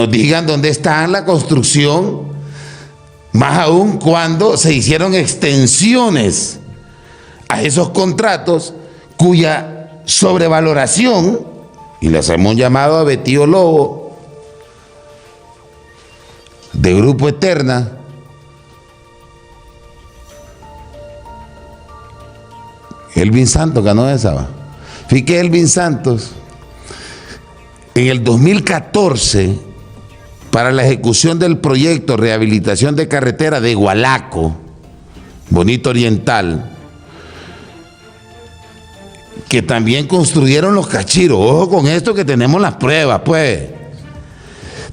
nos digan dónde está la construcción, más aún cuando se hicieron extensiones a esos contratos cuya sobrevaloración, y le hacemos un llamado a Betío Lobo de Grupo Eterna, Elvin Santos ganó esa. Fíjate que Elvin Santos en el 2014, para la ejecución del proyecto rehabilitación de carretera de Gualaco, Bonito Oriental, que también construyeron los cachiros, ojo con esto que tenemos las pruebas, pues,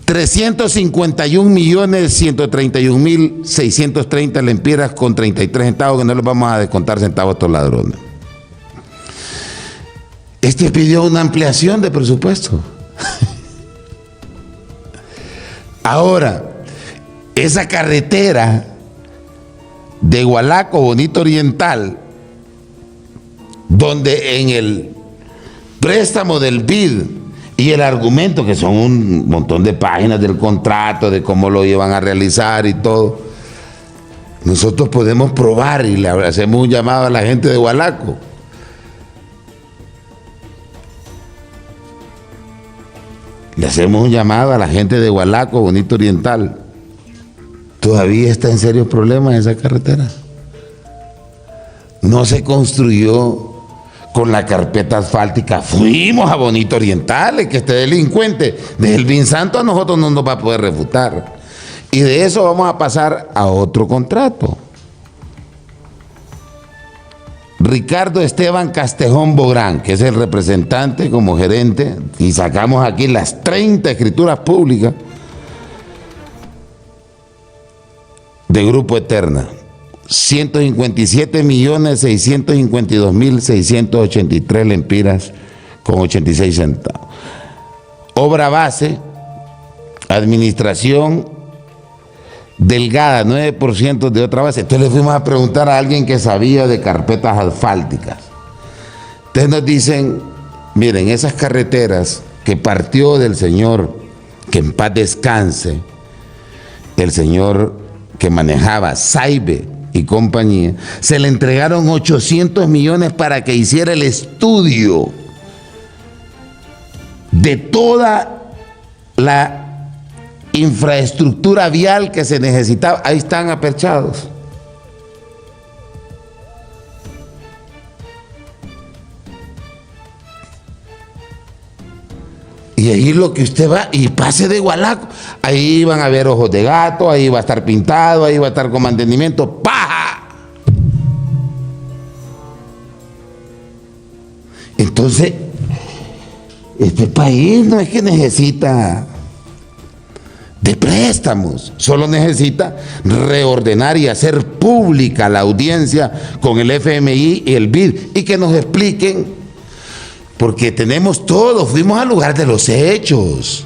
351.131.630 lempiras con 33 centavos, que no les vamos a descontar centavos a estos ladrones. Este pidió una ampliación de presupuesto. Ahora, esa carretera de Gualaco, Bonito Oriental, donde en el préstamo del BID y el argumento, que son un montón de páginas del contrato, de cómo lo iban a realizar y todo, nosotros podemos probar y le hacemos un llamado a la gente de Gualaco. Le hacemos un llamado a la gente de Gualaco, Bonito Oriental. ¿Todavía está en serios problemas esa carretera? No se construyó con la carpeta asfáltica. Fuimos a Bonito Oriental, el que esté delincuente de Elvin Santos a nosotros no nos va a poder refutar. Y de eso vamos a pasar a otro contrato. Ricardo Esteban Castejón Bográn, que es el representante como gerente, y sacamos aquí las 30 escrituras públicas de Grupo Eterna. 157.652.683 lempiras con 86 centavos. Obra base, administración delgada, 9% de otra base. Entonces le fuimos a preguntar a alguien que sabía de carpetas asfálticas. Entonces nos dicen, miren, esas carreteras que partió del señor, que en paz descanse, el señor que manejaba Saibe y compañía, se le entregaron 800 millones para que hiciera el estudio de toda la infraestructura vial que se necesitaba. Ahí están aperchados. Y ahí lo que usted va y pase de Gualaco, ahí van a ver ojos de gato, ahí va a estar pintado, ahí va a estar con mantenimiento, ¡paja! Entonces, este país no es que necesita de préstamos, solo necesita reordenar y hacer pública la audiencia con el FMI y el BID y que nos expliquen, porque tenemos todo, fuimos al lugar de los hechos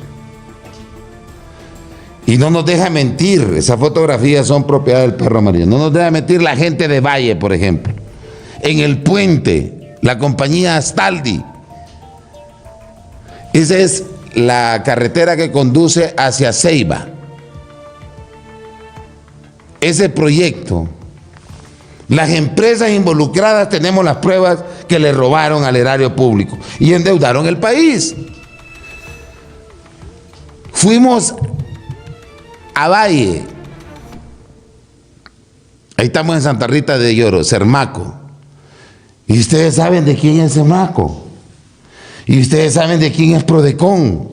y no nos deja mentir. Esas fotografías son propiedad del perro amarillo. No nos deja mentir la gente de Valle, por ejemplo, en el puente, la compañía Astaldi. Esa es la carretera que conduce hacia Ceiba. Ese proyecto, las empresas involucradas tenemos las pruebas que le robaron al erario público y endeudaron el país. Fuimos a Valle, ahí estamos en Santa Rita de Lloro, Cermaco, y ustedes saben de quién es Cermaco. Y ustedes saben de quién es Prodecon.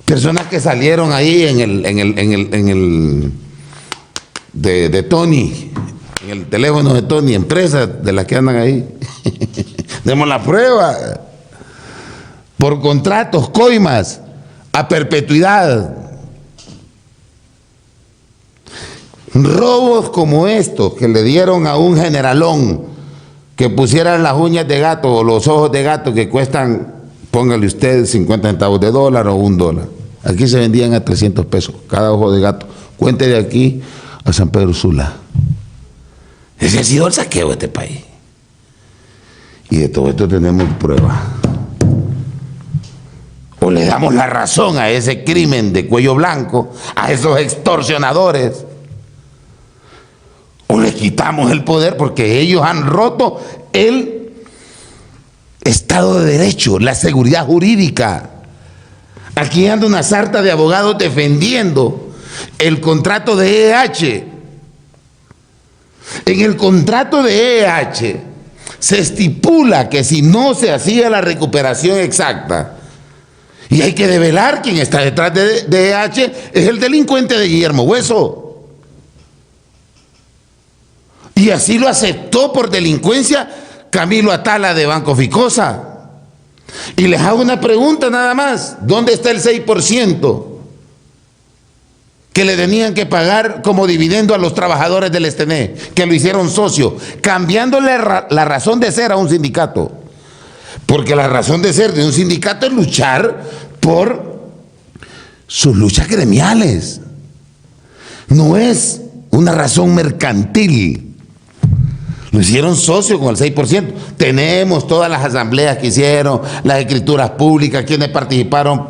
Personas que salieron ahí de Tony, en el teléfono de Tony, empresas de las que andan ahí. Demos la prueba. Por contratos, coimas, a perpetuidad. Robos como estos que le dieron a un generalón que pusieran las uñas de gato o los ojos de gato que cuestan, póngale usted 50 centavos de dólar o $1. Aquí se vendían a 300 pesos cada ojo de gato. Cuente de aquí a San Pedro Sula. Ese ha sido el saqueo de este país. Y de todo esto tenemos pruebas. o le damos la razón a ese crimen de cuello blanco, a esos extorsionadores, o le quitamos el poder, porque ellos han roto el Estado de Derecho, la seguridad jurídica. Aquí anda una sarta de abogados defendiendo el contrato de EH. En el contrato de EH se estipula que si no se hacía la recuperación exacta, y hay que develar quién está detrás de EH, es el delincuente de Guillermo Hueso. Y así lo aceptó por delincuencia Camilo Atala de Banco Ficosa. Y les hago una pregunta nada más: ¿dónde está el 6% que le tenían que pagar como dividendo a los trabajadores del STN, que lo hicieron socio, cambiándole la razón de ser a un sindicato? Porque la razón de ser de un sindicato es luchar por sus luchas gremiales, no es una razón mercantil. Lo hicieron socio con el 6%. Tenemos todas las asambleas que hicieron, las escrituras públicas, quienes participaron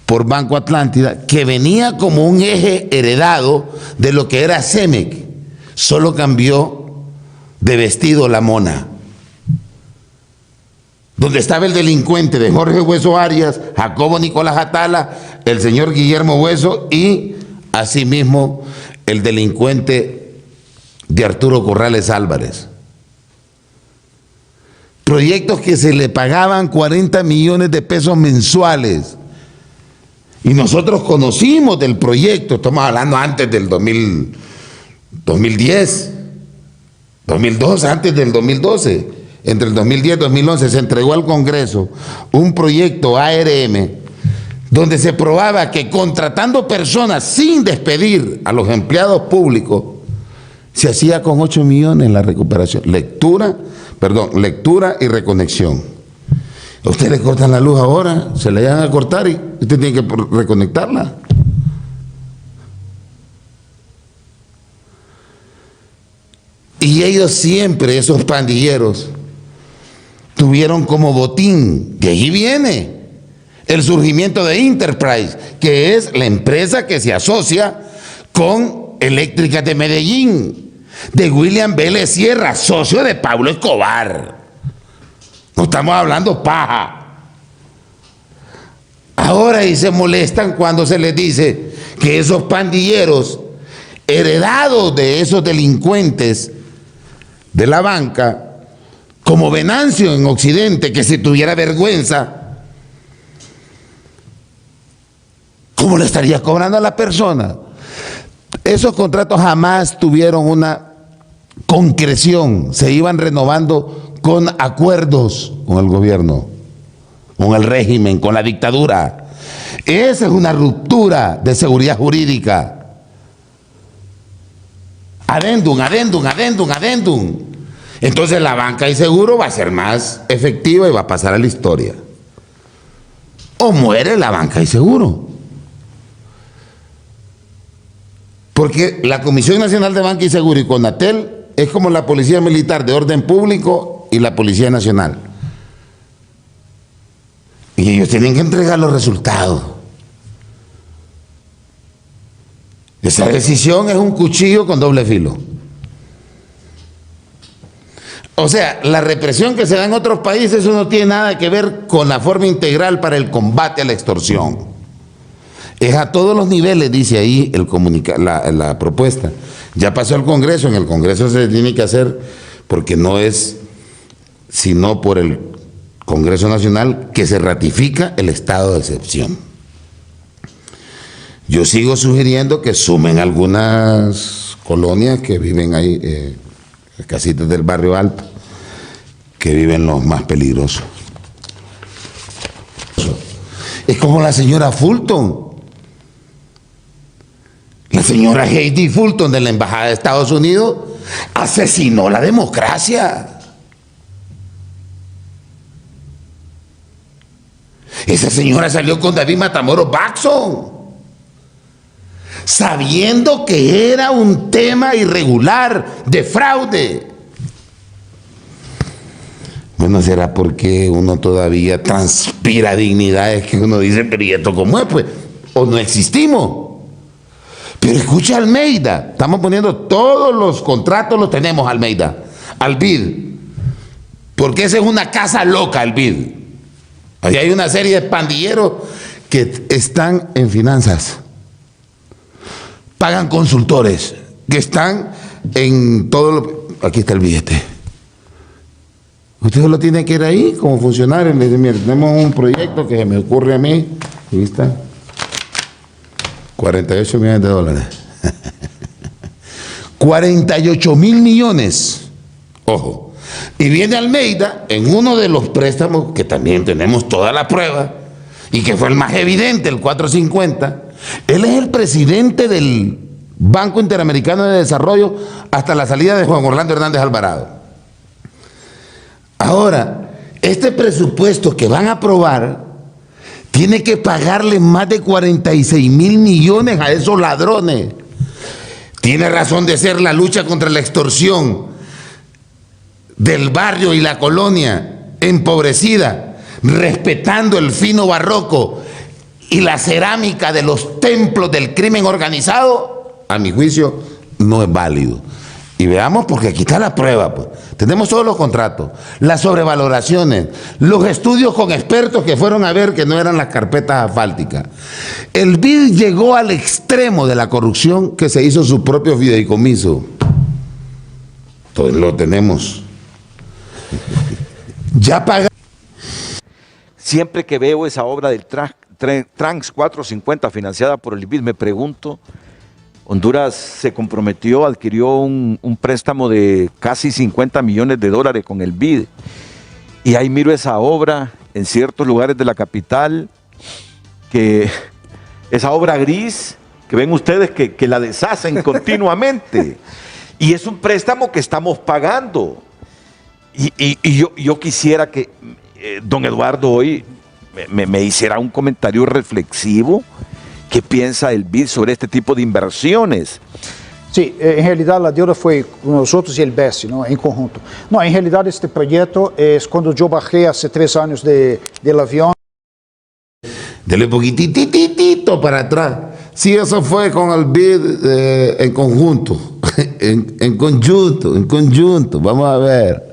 por Banco Atlántida, que venía como un eje heredado de lo que era CEMEC. Solo cambió de vestido la mona. Donde estaba el delincuente de Jorge Hueso Arias, Jacobo Nicolás Atala, el señor Guillermo Hueso y asimismo el delincuente de Arturo Corrales Álvarez. Proyectos que se le pagaban 40 millones de pesos mensuales. Y nosotros conocimos del proyecto, estamos hablando antes del 2010, 2012, antes del 2012. Entre el 2010 y 2011 se entregó al Congreso un proyecto ARM donde se probaba que contratando personas sin despedir a los empleados públicos se hacía con 8 millones la recuperación, lectura y reconexión. A usted le cortan la luz ahora, se la llegan a cortar y usted tiene que reconectarla. Y ellos siempre, esos pandilleros, tuvieron como botín, de allí viene el surgimiento de Enterprise, que es la empresa que se asocia con Eléctricas de Medellín, de William Vélez Sierra, socio de Pablo Escobar. No estamos hablando paja. Ahora y se molestan cuando se les dice que esos pandilleros, heredados de esos delincuentes de la banca, como Venancio en Occidente, que si tuviera vergüenza, ¿cómo le estaría cobrando a la persona? Esos contratos jamás tuvieron una concreción, se iban renovando con acuerdos con el gobierno, con el régimen, con la dictadura. Esa es una ruptura de seguridad jurídica. Adendum. Entonces la banca y seguro va a ser más efectiva y va a pasar a la historia. O muere la banca y seguro. Porque la Comisión Nacional de Banca y Seguro y Conatel es como la Policía Militar de Orden Público y la Policía Nacional. Y ellos tienen que entregar los resultados. Esa decisión es un cuchillo con doble filo. O sea, la represión que se da en otros países, eso no tiene nada que ver con la forma integral para el combate a la extorsión. Es a todos los niveles, dice ahí la propuesta. Ya pasó al Congreso, en el Congreso se tiene que hacer, porque no es sino por el Congreso Nacional que se ratifica el estado de excepción. Yo sigo sugiriendo que sumen algunas colonias que viven ahí, casitas del barrio Alto, que viven los más peligrosos. Es como la señora Fulton. La señora Heidi Fulton de la Embajada de Estados Unidos asesinó la democracia. Esa señora salió con David Matamoros Baxon, sabiendo que era un tema irregular de fraude. Bueno, será porque uno todavía transpira dignidades que uno dice, pero ¿y esto cómo es? Pues, o no existimos. Pero escucha Almeida, estamos poniendo todos los contratos, los tenemos Almeida, al BID, porque esa es una casa loca el BID. Ahí hay una serie de pandilleros que están en finanzas, pagan consultores, que están en todo lo... Aquí está el billete. Usted solo tiene que ir ahí como funcionario y le dice, mire, tenemos un proyecto que se me ocurre a mí, ahí está, 48 millones de dólares. 48 mil millones, ojo. Y viene Almeida en uno de los préstamos que también tenemos toda la prueba y que fue el más evidente, el 450. Él es el presidente del Banco Interamericano de Desarrollo hasta la salida de Juan Orlando Hernández Alvarado. Ahora, este presupuesto que van a aprobar tiene que pagarle más de 46 mil millones a esos ladrones. Tiene razón de ser la lucha contra la extorsión del barrio y la colonia empobrecida, respetando el fino barroco y la cerámica de los templos del crimen organizado, a mi juicio, no es válido. Y veamos, porque aquí está la prueba, pues. Tenemos todos los contratos, las sobrevaloraciones, los estudios con expertos que fueron a ver que no eran las carpetas asfálticas. El BID llegó al extremo de la corrupción que se hizo su propio fideicomiso. Entonces lo tenemos. Ya paga. Siempre que veo esa obra del Trans 450 financiada por el BID, me pregunto, Honduras se comprometió, adquirió un préstamo de casi 50 millones de dólares con el BID. Y ahí miro esa obra en ciertos lugares de la capital, que esa obra gris que ven ustedes que la deshacen continuamente. Y es un préstamo que estamos pagando. Y yo quisiera que don Eduardo hoy me hiciera un comentario reflexivo. ¿Qué piensa el BID sobre este tipo de inversiones? Sim, em realidade a deuda foi com nós outros e ele BES, não, em conjunto. Não, em realidade este projeto é quando eu bajei há 3 anos del avião. Dele poquititito para atrás. Sí, eso fue con el BID en conjunto, en conjunto. Vamos a ver.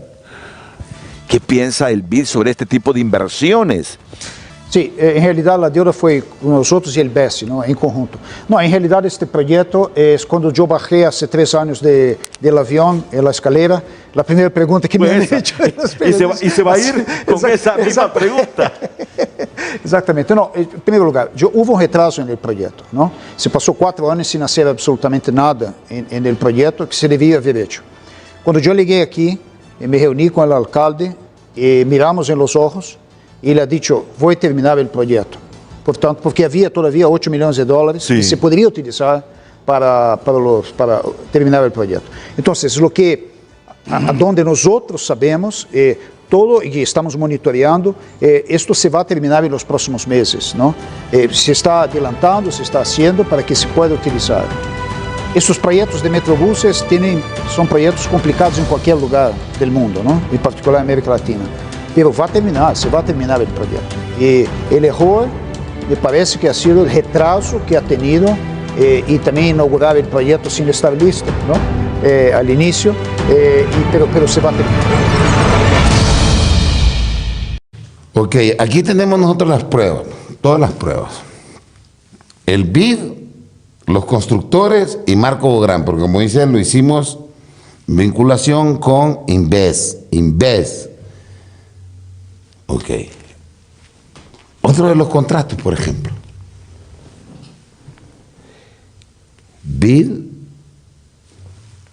¿Qué piensa el BID sobre este tipo de inversiones? Sim, em realidade a deuda foi com nós outros e ele BES, não, em conjunto. Não, em realidade este projeto é quando eu bajei há 3 anos del avião, na escalera. A primeira pergunta que me han hecho. E se vai ir com essa mesma pergunta? Exatamente. Não, em primeiro lugar, houve retraso no projeto. Não? Se passou 4 anos sem nascer absolutamente nada no projeto que se devia haver hecho. Quando eu liguei aqui, me reuni com o alcalde, e miramos nos olhos, e ele ha dicho, vou terminar o projeto. Portanto, porque havia todavia 8 milhões de dólares que se poderia utilizar para terminar o projeto. Então, o que donde nós outros sabemos, todo e estamos monitoreando, isto se vai terminar nos próximos meses, não? Se está adelantando, se está haciendo para que se pueda utilizar. Estes projetos de metrobuses são projetos complicados em qualquer lugar do mundo, não? Em particular na América Latina. Mas se vai terminar o projeto. E o erro, me parece que ha sido o retraso que ha tenido e também inaugurar o projeto sem estar listo, não? Al inicio, pero se va a terminar. Ok, aquí tenemos nosotros las pruebas, todas las pruebas. El BID, los constructores y Marco Bográn, porque como dicen, lo hicimos vinculación con Inves. Ok. Otro de los contratos, por ejemplo. BID,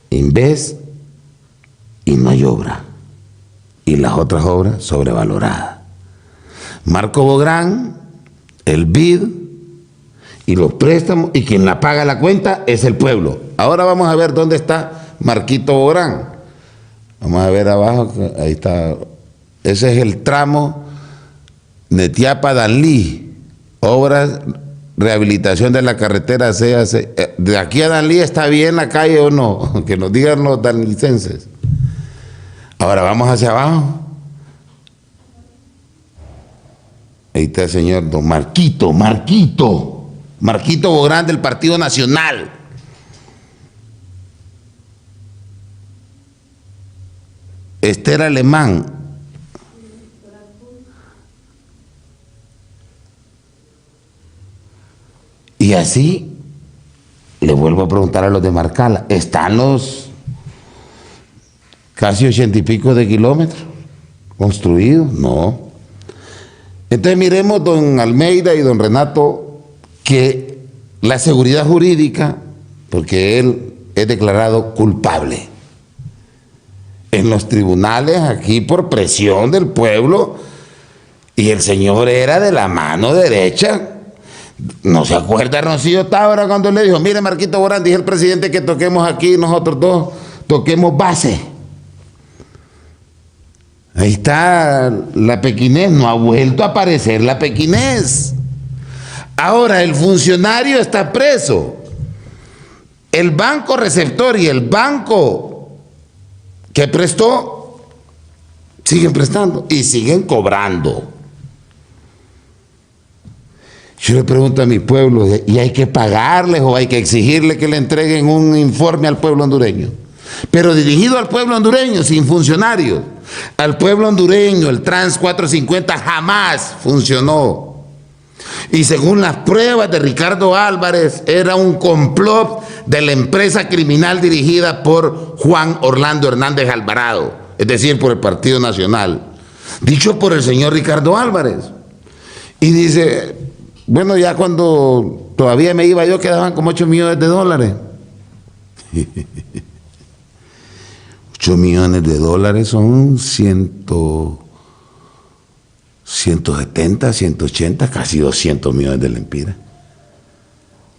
Inves y no hay obra. Y las otras obras sobrevaloradas. Marco Bográn, el BID y los préstamos, y quien la paga la cuenta es el pueblo. Ahora vamos a ver dónde está Marquito Bográn. Vamos a ver abajo, ahí está. Ese es el tramo Netiapa-Danlí, obras, rehabilitación de la carretera CAC. ¿De aquí a Danlí está bien la calle o no? Que nos digan los danlicenses. Ahora vamos hacia abajo. Ahí está el señor don Marquito Bográn del Partido Nacional. Esther Alemán. Y así le vuelvo a preguntar a los de Marcala, ¿están los casi 80 y pico de kilómetros construidos? No. Entonces miremos, don Almeida y don Renato, que la seguridad jurídica, porque él es declarado culpable en los tribunales aquí por presión del pueblo, y el señor era de la mano derecha. ¿No se acuerda Rocío Tábara cuando le dijo, mire Marquito Bográn, dije el presidente que toquemos aquí, nosotros dos toquemos base? Ahí está la pequinés, no ha vuelto a aparecer la pequinés. Ahora el funcionario está preso. El banco receptor y el banco que prestó siguen prestando y siguen cobrando. Yo le pregunto a mi pueblo, ¿y hay que pagarles o hay que exigirle que le entreguen un informe al pueblo hondureño? Pero dirigido al pueblo hondureño, sin funcionarios. Al pueblo hondureño, el Trans 450 jamás funcionó. Y según las pruebas de Ricardo Álvarez, era un complot de la empresa criminal dirigida por Juan Orlando Hernández Alvarado, es decir, por el Partido Nacional, dicho por el señor Ricardo Álvarez. Y dice, bueno, ya cuando todavía me iba yo quedaban como 8 millones de dólares. 8 millones de dólares son 170, 180, casi 200 millones de lempiras.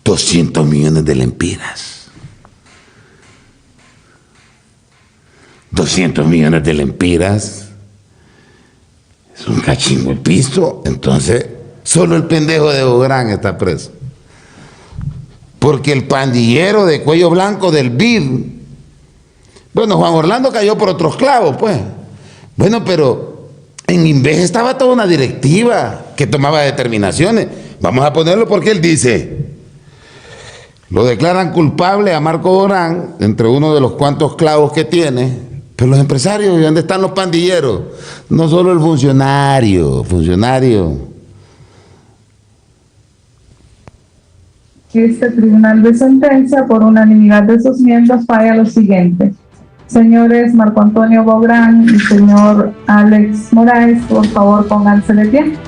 200 millones de lempiras. 200 millones de lempiras. Es un cachingo el piso. Entonces, solo el pendejo de Bográn está preso. Porque el pandillero de cuello blanco del BID, bueno, Juan Orlando cayó por otros clavos, pues. Bueno, pero en Inveja estaba toda una directiva que tomaba determinaciones. Vamos a ponerlo porque él dice, lo declaran culpable a Marco Bográn, entre uno de los cuantos clavos que tiene, pero los empresarios, ¿y dónde están los pandilleros? No solo el funcionario. Este tribunal de sentencia, por unanimidad de sus miembros, falla lo siguiente. Señores Marco Antonio Bográn y señor Alex Moraes, por favor pónganse de pie.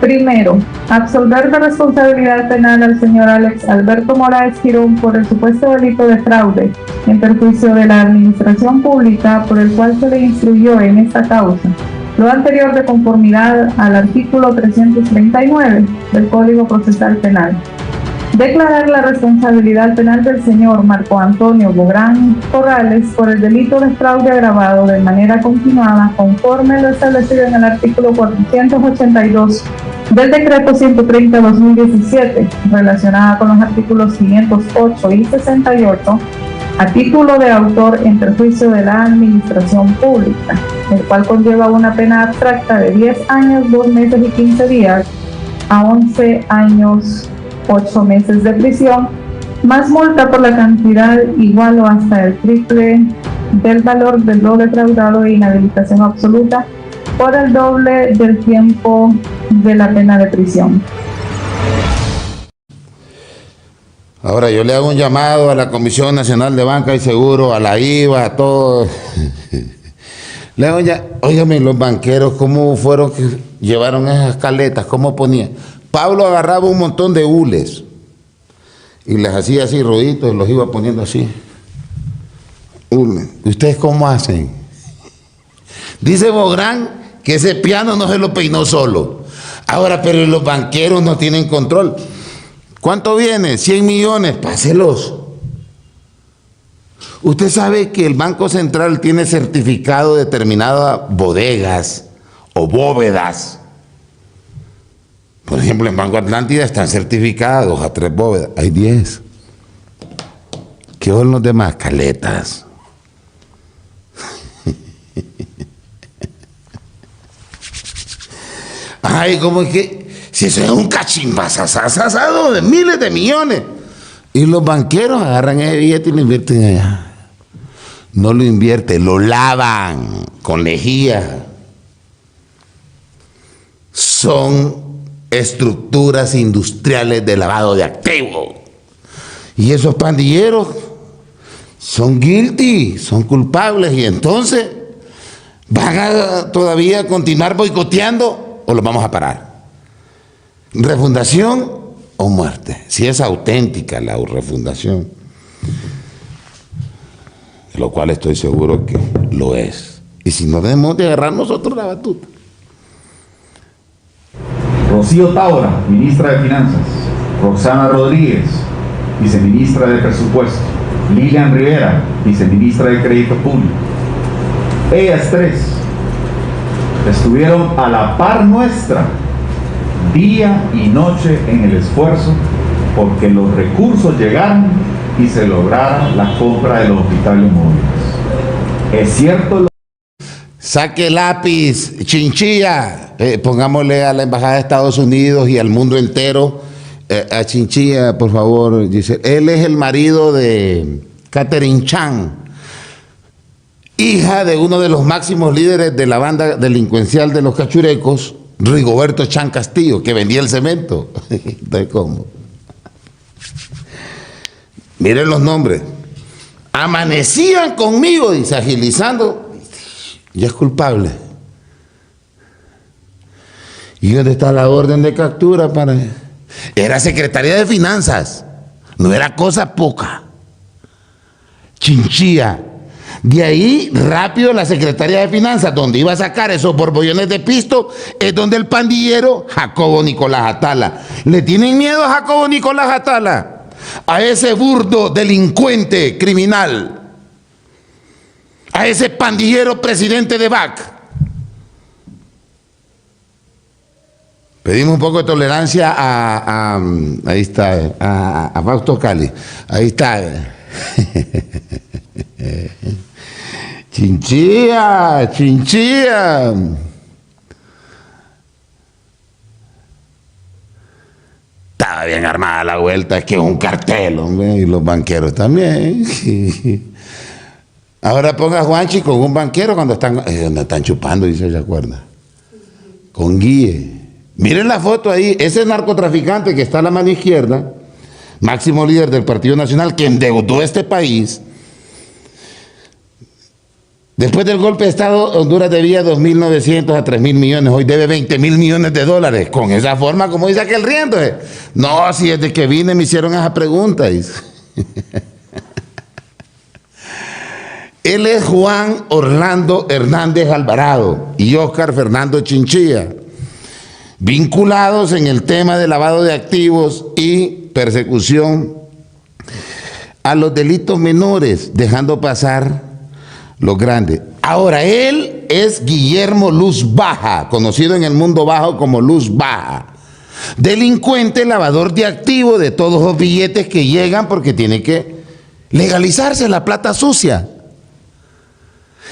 Primero, absolver de responsabilidad penal al señor Alex Alberto Moraes Girón por el supuesto delito de fraude en perjuicio de la administración pública, por el cual se le instruyó en esta causa. Lo anterior de conformidad al artículo 339 del Código Procesal Penal. Declarar la responsabilidad penal del señor Marco Antonio Bográn Corrales por el delito de fraude agravado de manera continuada, conforme lo establecido en el artículo 482 del Decreto 130/2017, relacionada con los artículos 508 y 68, a título de autor en perjuicio de la administración pública, el cual conlleva una pena abstracta de 10 años, 2 meses y 15 días a 11 años, 8 meses de prisión, más multa por la cantidad igual o hasta el triple del valor del lo defraudado e inhabilitación absoluta por el doble del tiempo de la pena de prisión. Ahora yo le hago un llamado a la Comisión Nacional de Banca y Seguro, a la IVA, a todos. Le hago óigame, los banqueros, ¿cómo fueron que llevaron esas caletas? ¿Cómo ponían? Pablo agarraba un montón de hules y les hacía así ruiditos y los iba poniendo así. ¿Ustedes cómo hacen? Dice Bográn que ese piano no se lo peinó solo. Ahora, pero los banqueros no tienen control. ¿Cuánto viene? 100 millones, páselos. Usted sabe que el Banco Central tiene certificado de determinadas bodegas o bóvedas. Por ejemplo, en Banco Atlántida están certificadas 2 a 3 bóvedas. Hay 10. ¿Qué son los demás? Caletas. Ay, ¿cómo es que? Si eso es un cachimbazazazazado de miles de millones. Y los banqueros agarran ese billete y lo invierten allá. No lo invierten, lo lavan con lejía. Son estructuras industriales de lavado de activos. Y esos pandilleros son guilty, son culpables. Y entonces, ¿van a todavía continuar boicoteando o los vamos a parar? ¿Refundación o muerte? Si es auténtica la refundación, de lo cual estoy seguro que lo es. Y si no debemos de agarrar nosotros la batuta. Rocío Taura, ministra de Finanzas. Roxana Rodríguez, viceministra de Presupuesto. Lilian Rivera, viceministra de Crédito Público. Ellas tres estuvieron a la par nuestra, día y noche en el esfuerzo porque los recursos llegaran y se lograra la compra de los hospitales móviles. Es cierto. Saque lápiz, Chinchilla, pongámosle a la Embajada de Estados Unidos y al mundo entero, a Chinchilla, por favor, dice, él es el marido de Catherine Chan, hija de uno de los máximos líderes de la banda delincuencial de los cachurecos, Rigoberto Chan Castillo, que vendía el cemento. Entonces, ¿cómo? Miren los nombres. Amanecían conmigo, dice, agilizando. Ya es culpable. ¿Y dónde está la orden de captura para...? Era Secretaría de Finanzas. No era cosa poca. Chinchilla. De ahí, rápido, la Secretaría de Finanzas, donde iba a sacar esos borbollones de pisto, es donde el pandillero Jacobo Nicolás Atala. ¿Le tienen miedo a Jacobo Nicolás Atala? A ese burdo delincuente criminal. A ese pandillero presidente de BAC. Pedimos un poco de tolerancia ahí está, a Fausto Cali. Ahí está. Chinchilla, Chinchilla. Estaba bien armada la vuelta, es que es un cartel, hombre, y los banqueros también. Ahora ponga a Juanchi con un banquero cuando están chupando, dice, ¿se acuerda? Con Guille. Miren la foto ahí, ese narcotraficante que está a la mano izquierda, máximo líder del Partido Nacional, que endeudó este país. Después del golpe de Estado, Honduras debía 2.900 a 3.000 millones, hoy debe 20.000 millones de dólares. Con esa forma, como dice aquel riendo. No, si desde que vine me hicieron esa pregunta. Él es Juan Orlando Hernández Alvarado y Óscar Fernando Chinchilla, vinculados en el tema de lavado de activos y persecución a los delitos menores, dejando pasar los grandes. Ahora, él es Guillermo Luz Baja, conocido en el mundo bajo como Luz Baja. Delincuente, lavador de activos de todos los billetes que llegan porque tiene que legalizarse la plata sucia.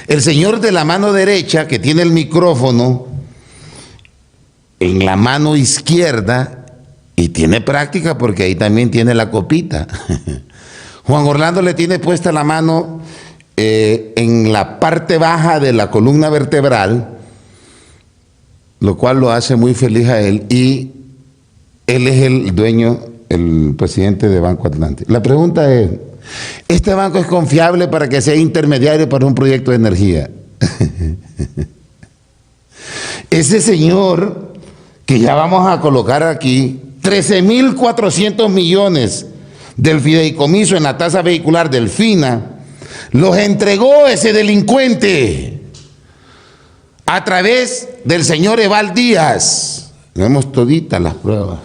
El señor de la mano derecha, que tiene el micrófono en la mano izquierda, y tiene práctica porque ahí también tiene la copita. Juan Orlando le tiene puesta la mano en la parte baja de la columna vertebral, lo cual lo hace muy feliz a él, y él es el dueño, el presidente de Banco Atlántico. La pregunta es, ¿este banco es confiable para que sea intermediario para un proyecto de energía? Ese señor, que ya vamos a colocar aquí, 13.400 millones del fideicomiso en la tasa vehicular del FINA, los entregó ese delincuente a través del señor Eval Díaz. Vemos toditas las pruebas.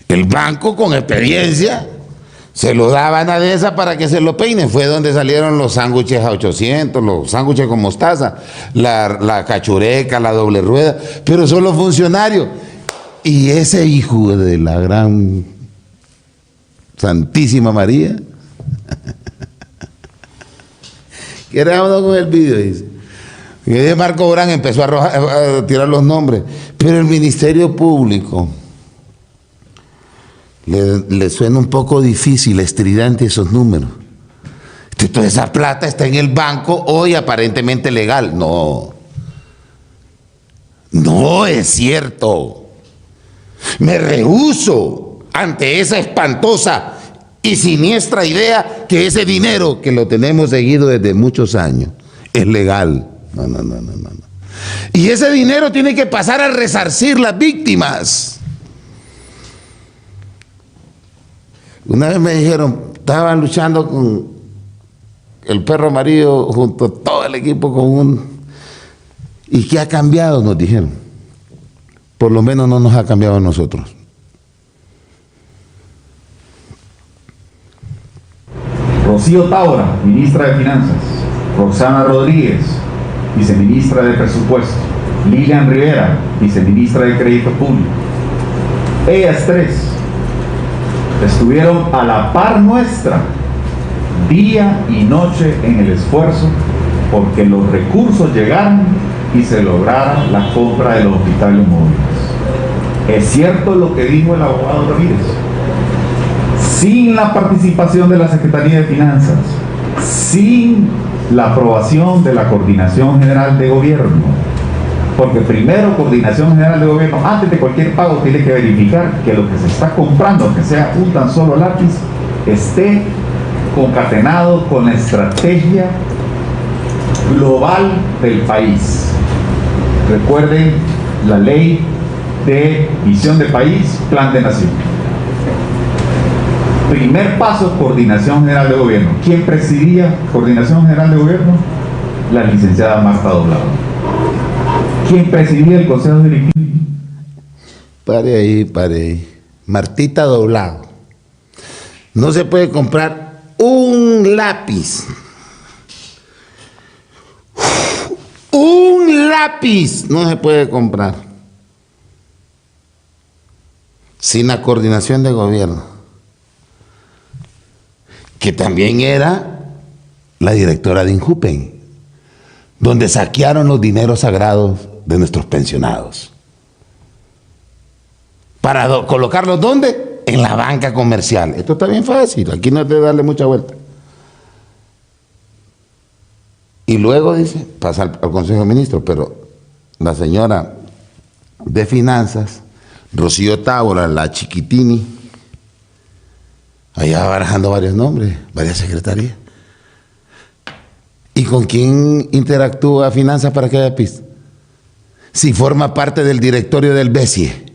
El banco con experiencia se lo daba a Nadesa para que se lo peine. Fue donde salieron los sándwiches a 800, los sándwiches con mostaza, la cachureca, la doble rueda, pero son los funcionarios. Y ese hijo de la gran Santísima María, que era uno con el vídeo, dice, Y Marco Borán empezó a tirar los nombres, pero el Ministerio Público le suena un poco difícil, estridente esos números. Toda esa plata está en el banco hoy aparentemente legal. No, no es cierto. Me rehúso ante esa espantosa y siniestra idea que ese dinero que lo tenemos seguido desde muchos años es legal. No. Y ese dinero tiene que pasar a resarcir las víctimas. Una vez me dijeron, estaban luchando con el perro amarillo junto a todo el equipo ¿Y qué ha cambiado? Nos dijeron. Por lo menos no nos ha cambiado a nosotros. Rocío Tábora, ministra de Finanzas. Roxana Rodríguez, viceministra de Presupuesto. Lilian Rivera, viceministra de Crédito Público. Ellas tres estuvieron a la par nuestra, día y noche en el esfuerzo porque los recursos llegaran y se lograra la compra de los hospitales móviles. Es cierto lo que dijo el abogado Ramírez. Sin la participación de la Secretaría de Finanzas, sin la aprobación de la Coordinación General de Gobierno, porque primero Coordinación General de Gobierno, antes de cualquier pago, tiene que verificar que lo que se está comprando, aunque sea un tan solo lápiz, esté concatenado con la estrategia global del país. Recuerden la ley de visión de país, plan de nación. Primer paso, Coordinación General de Gobierno. ¿Quién presidía Coordinación General de Gobierno? La licenciada Marta Doblado. ¿Quién presidía el Consejo Directivo? Pare ahí. Martita Doblado. No se puede comprar un lápiz. Un lápiz no se puede comprar sin la coordinación de gobierno, que también era la directora de Injupen, donde saquearon los dineros sagrados de nuestros pensionados. ¿Para colocarlos dónde? En la banca comercial. Esto está bien fácil, aquí no hay que darle mucha vuelta. Y luego dice, pasa al Consejo de Ministros, pero la señora de Finanzas, Rocío Tábora, la Chiquitini, allá va barajando varios nombres, varias secretarías. ¿Y con quién interactúa Finanzas para que haya pista? Si forma parte del directorio del BESIE,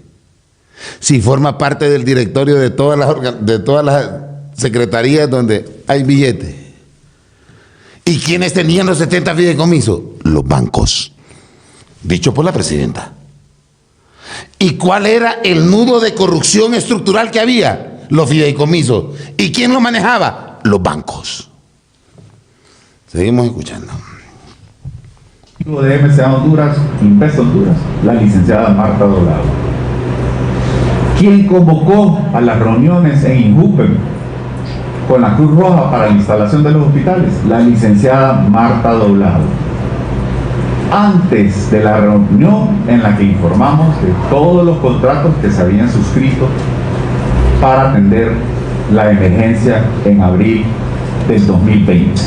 si forma parte del directorio de todas las secretarías donde hay billetes. ¿Y quiénes tenían los 70 fideicomisos? Los bancos, dicho por la presidenta. ¿Y cuál era el nudo de corrupción estructural que había? Los fideicomisos. ¿Y quién lo manejaba? Los bancos. Seguimos escuchando. De MCA Honduras, Invest Honduras, la licenciada Marta Doblado. ¿Quién convocó a las reuniones en Injupen con la Cruz Roja para la instalación de los hospitales? La licenciada Marta Doblado. Antes de la reunión en la que informamos de todos los contratos que se habían suscrito para atender la emergencia en abril del 2020.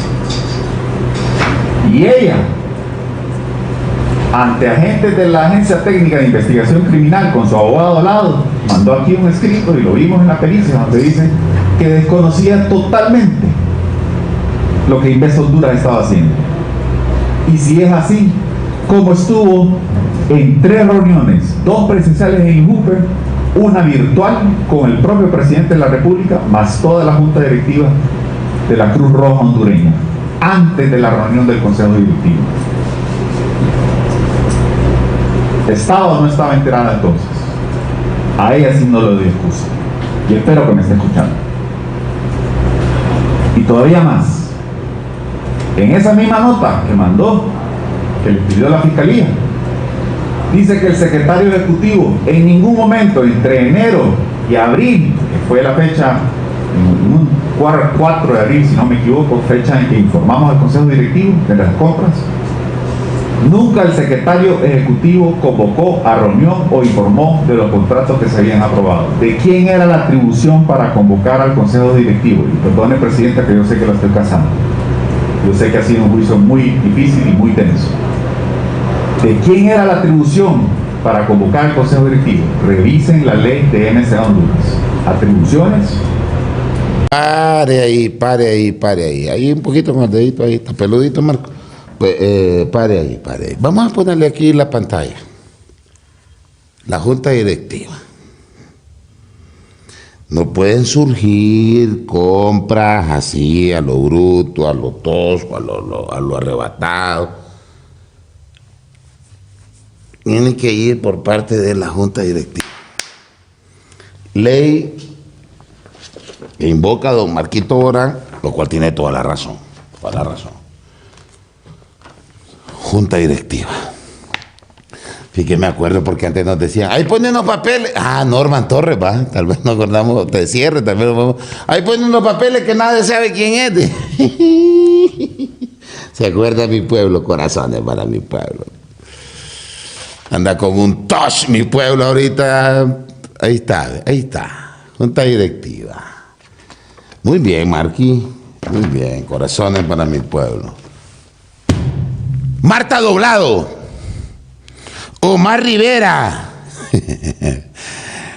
Y ella, ante agentes de la Agencia Técnica de Investigación Criminal con su abogado al lado, mandó aquí un escrito y lo vimos en la pericia donde dice que desconocía totalmente lo que Invest Honduras estaba haciendo. Y si es así, ¿cómo estuvo en 3 reuniones, 2 presenciales en Injupen, una virtual con el propio presidente de la República, más toda la junta directiva de la Cruz Roja hondureña, antes de la reunión del Consejo Directivo? ¿Estaba o no estaba enterada entonces? A ella sí no le doy excusa. Y espero que me esté escuchando. Y todavía más. En esa misma nota que mandó, que le pidió la Fiscalía, dice que el secretario ejecutivo en ningún momento entre enero y abril, que fue la fecha, un 4 de abril, si no me equivoco, fecha en que informamos al Consejo Directivo de las compras, Nunca el secretario ejecutivo convocó a reunión o informó de los contratos que se habían aprobado. ¿De quién era la atribución para convocar al consejo directivo? Y perdone, presidenta, que yo sé que la estoy casando. Yo sé que ha sido un juicio muy difícil y muy tenso. ¿De quién era la atribución para convocar al consejo directivo? Revisen la ley de NSA Honduras. Atribuciones. Pare ahí, pare ahí, pare ahí. Ahí un poquito con el dedito, ahí está peludito, Marco. Pare ahí, pare ahí. Vamos a ponerle aquí la pantalla. La junta directiva. No pueden surgir compras así a lo bruto, a lo tosco, a lo arrebatado. Tiene que ir por parte de la junta directiva. Ley que invoca a don Marquito Borán, lo cual tiene toda la razón. Toda la razón. Junta directiva. Fíjate, me acuerdo porque antes nos decían, ahí ponen los papeles. Ah, Norman Torres, va. Tal vez nos acordamos de cierre, tal vez nos vamos. Ahí ponen los papeles que nadie sabe quién es. Se acuerda mi pueblo, corazones para mi pueblo. Anda con un touch mi pueblo ahorita. Ahí está. Junta directiva. Muy bien, Marqui. Muy bien, corazones para mi pueblo. Marta Doblado, Omar Rivera,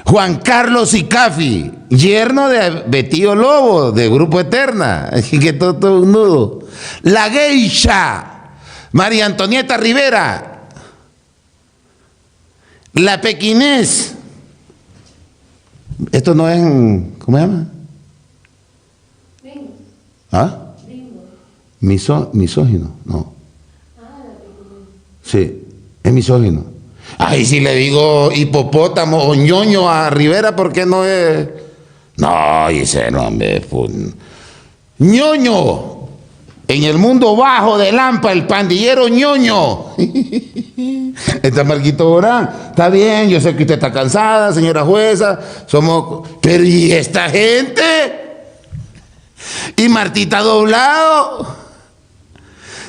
Juan Carlos Icafi, yerno de Betío Lobo, de Grupo Eterna, que todo un nudo. La Geisha, María Antonieta Rivera, la Pequinés. Esto no es, ¿cómo se llama? ¿Ah? Misógino, no. Sí, es misógino. Ay, si le digo hipopótamo o ñoño a Rivera, ¿por qué no es? No, ese nombre es ñoño. En el mundo bajo de Lampa, el pandillero ñoño. Está Marquito Borán. Está bien, yo sé que usted está cansada, señora jueza. Pero ¿y esta gente? Y Martita Doblado,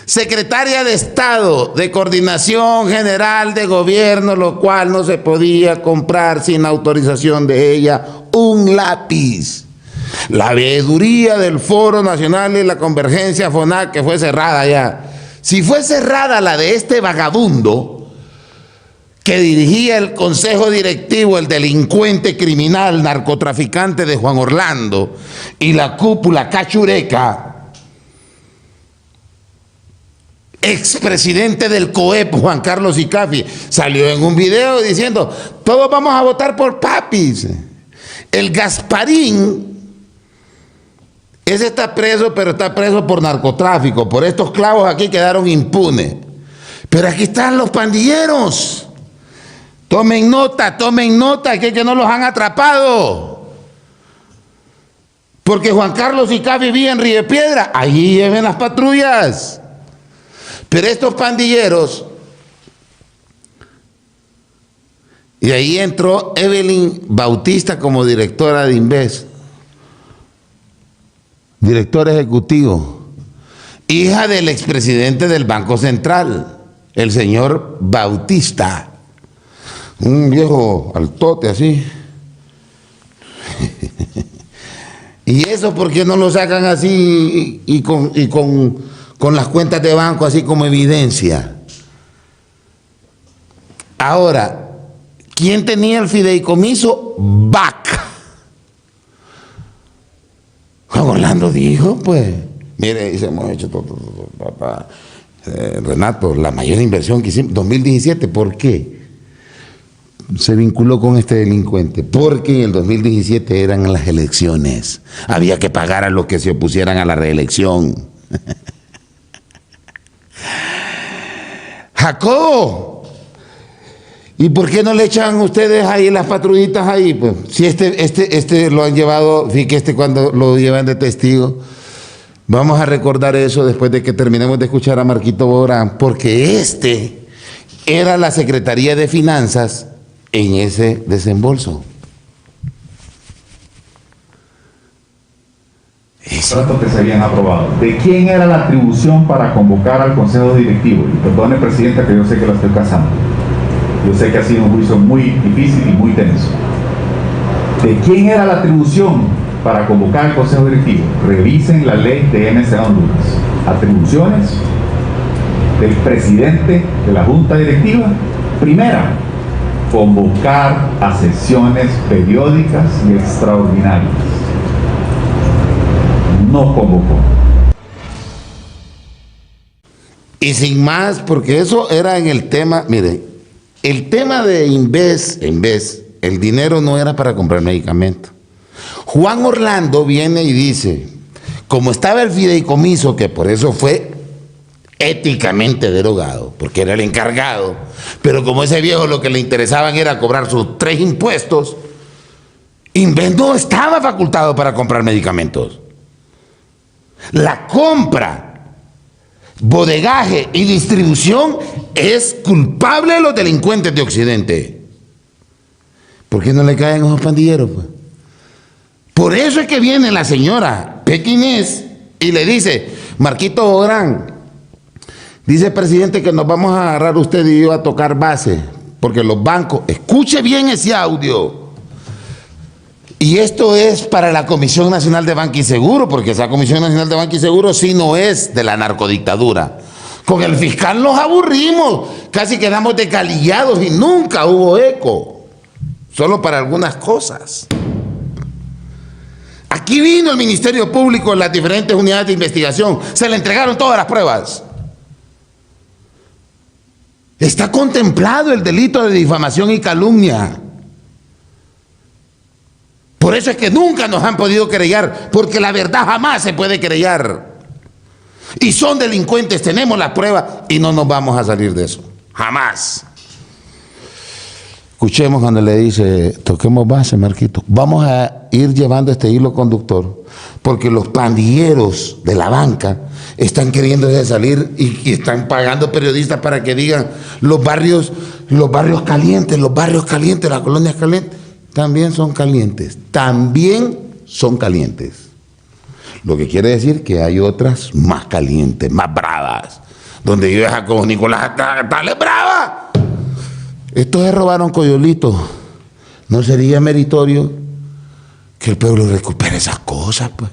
secretaria de Estado de Coordinación General de Gobierno, lo cual no se podía comprar sin autorización de ella un lápiz. La veeduría del Foro Nacional y la Convergencia FONAC, que fue cerrada ya. Si fue cerrada la de este vagabundo que dirigía el consejo directivo, el delincuente criminal narcotraficante de Juan Orlando, y la cúpula cachureca, expresidente del COEP, Juan Carlos Icafi, salió en un video diciendo, todos vamos a votar por Papis. El Gasparín, ese está preso, pero está preso por narcotráfico. Por estos clavos aquí quedaron impunes. Pero aquí están los pandilleros. Tomen nota, que no los han atrapado. Porque Juan Carlos Icafi vivía en Río Piedra, allí lleven las patrullas. Pero estos pandilleros, y ahí entró Evelyn Bautista como directora de Inves, director ejecutivo, hija del expresidente del Banco Central, el señor Bautista, un viejo altote así. Y eso, ¿por qué no lo sacan así y con las cuentas de banco así como evidencia? Ahora, ¿quién tenía el fideicomiso? BAC. Juan Orlando dijo, pues, mire, hemos hecho todo, Renato, la mayor inversión que hicimos, 2017, ¿por qué? Se vinculó con este delincuente, porque en el 2017 eran las elecciones, había que pagar a los que se opusieran a la reelección. Jacobo, ¿y por qué no le echan ustedes ahí las patrullitas ahí? Pues, si este lo han llevado, fíjate cuando lo llevan de testigo. Vamos a recordar eso después de que terminemos de escuchar a Marquito Borán, porque era la Secretaría de Finanzas en ese desembolso. Contratos que se habían aprobado. ¿De quién era la atribución para convocar al Consejo Directivo? Y perdone, Presidenta, que yo sé que la estoy casando. Yo sé que ha sido un juicio muy difícil y muy tenso. ¿De quién era la atribución para convocar al Consejo Directivo? Revisen la ley de NSA Honduras. Atribuciones del presidente de la Junta Directiva. Primera, convocar a sesiones periódicas y extraordinarias. No convocó. Y sin más, porque eso era en el tema, miren, el tema de Inves, el dinero no era para comprar medicamentos. Juan Orlando viene y dice, como estaba el fideicomiso, que por eso fue éticamente derogado, porque era el encargado, pero como ese viejo lo que le interesaban era cobrar sus 3 impuestos, Inves no estaba facultado para comprar medicamentos. La compra, bodegaje y distribución es culpable de los delincuentes de Occidente. ¿Por qué no le caen a los pandilleros, pues? Por eso es que viene la señora pequinés y le dice, Marquito Orán, dice el presidente que nos vamos a agarrar usted y yo a tocar base, porque los bancos, escuche bien ese audio. Y esto es para la Comisión Nacional de Banca y Seguro, porque esa Comisión Nacional de Banca y Seguro sí no es de la narcodictadura. Con el fiscal nos aburrimos, casi quedamos decalillados y nunca hubo eco, solo para algunas cosas. Aquí vino el Ministerio Público en las diferentes unidades de investigación, se le entregaron todas las pruebas. Está contemplado el delito de difamación y calumnia. Por eso es que nunca nos han podido querellar, porque la verdad jamás se puede querellar. Y son delincuentes, tenemos las pruebas y no nos vamos a salir de eso. Jamás. Escuchemos cuando le dice, toquemos base, Marquito. Vamos a ir llevando este hilo conductor, porque los pandilleros de la banca están queriendo salir y están pagando periodistas para que digan los barrios calientes, las colonias calientes. También son calientes, Lo que quiere decir que hay otras más calientes, más bravas, donde yo deja como Nicolás, dale brava. Estos se robaron coyolitos. ¿No sería meritorio que el pueblo recupere esas cosas, pues?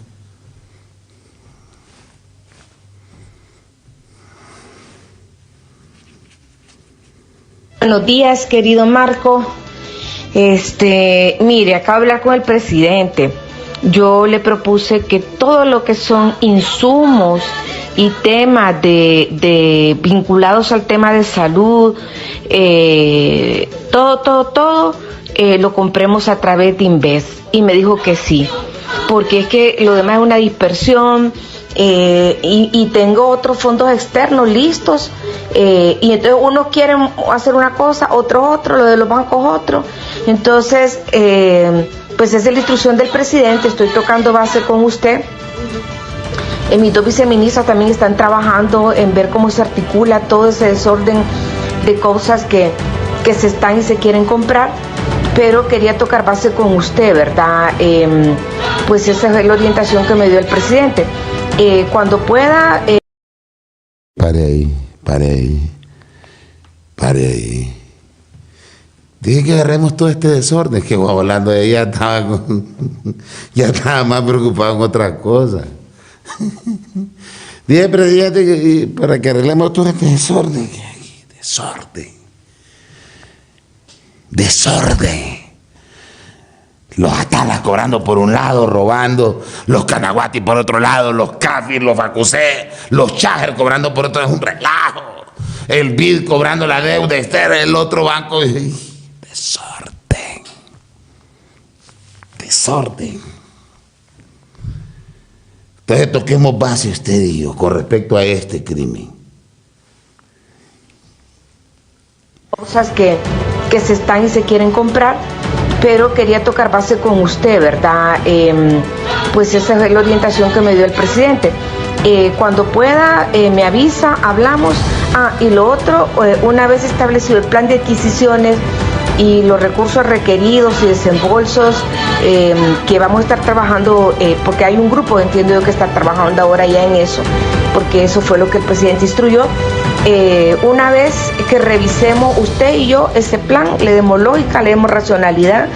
Buenos días, querido Marco. Mire, acabo de hablar con el presidente. Yo le propuse que todo lo que son insumos y temas de vinculados al tema de salud, todo lo compremos a través de Inves. Y me dijo que sí, porque es que lo demás es una dispersión. Y tengo otros fondos externos listos, y entonces unos quieren hacer una cosa, otro, lo de los bancos otro. Entonces, pues esa es la instrucción del presidente. Estoy tocando base con usted. Mis 2 viceministras también están trabajando en ver cómo se articula todo ese desorden de cosas que se están y se quieren comprar, pero quería tocar base con usted, ¿verdad? Pues esa es la orientación que me dio el presidente. Cuando pueda... Pare ahí. Dije que agarremos todo este desorden, que hablando de ella ya estaba más preocupado en otras cosas. Dije, presidente, que para que arreglemos todo este desorden, desorden. Los atalas cobrando por un lado, robando, los canaguatis por otro lado, los cafis, los facusé, los cháger cobrando por otro, es un relajo. El BID cobrando la deuda externa, el otro banco. Desorden. Entonces toquemos base usted y yo con respecto a este crimen. Cosas que se están y se quieren comprar, pero quería tocar base con usted, ¿verdad? Pues esa es la orientación que me dio el presidente. Cuando pueda, me avisa, hablamos. Y lo otro, una vez establecido el plan de adquisiciones y los recursos requeridos y desembolsos que vamos a estar trabajando, porque hay un grupo, entiendo yo, que está trabajando ahora ya en eso, porque eso fue lo que el presidente instruyó. Una vez que revisemos usted y yo ese plan, le demos lógica, le demos racionalidad,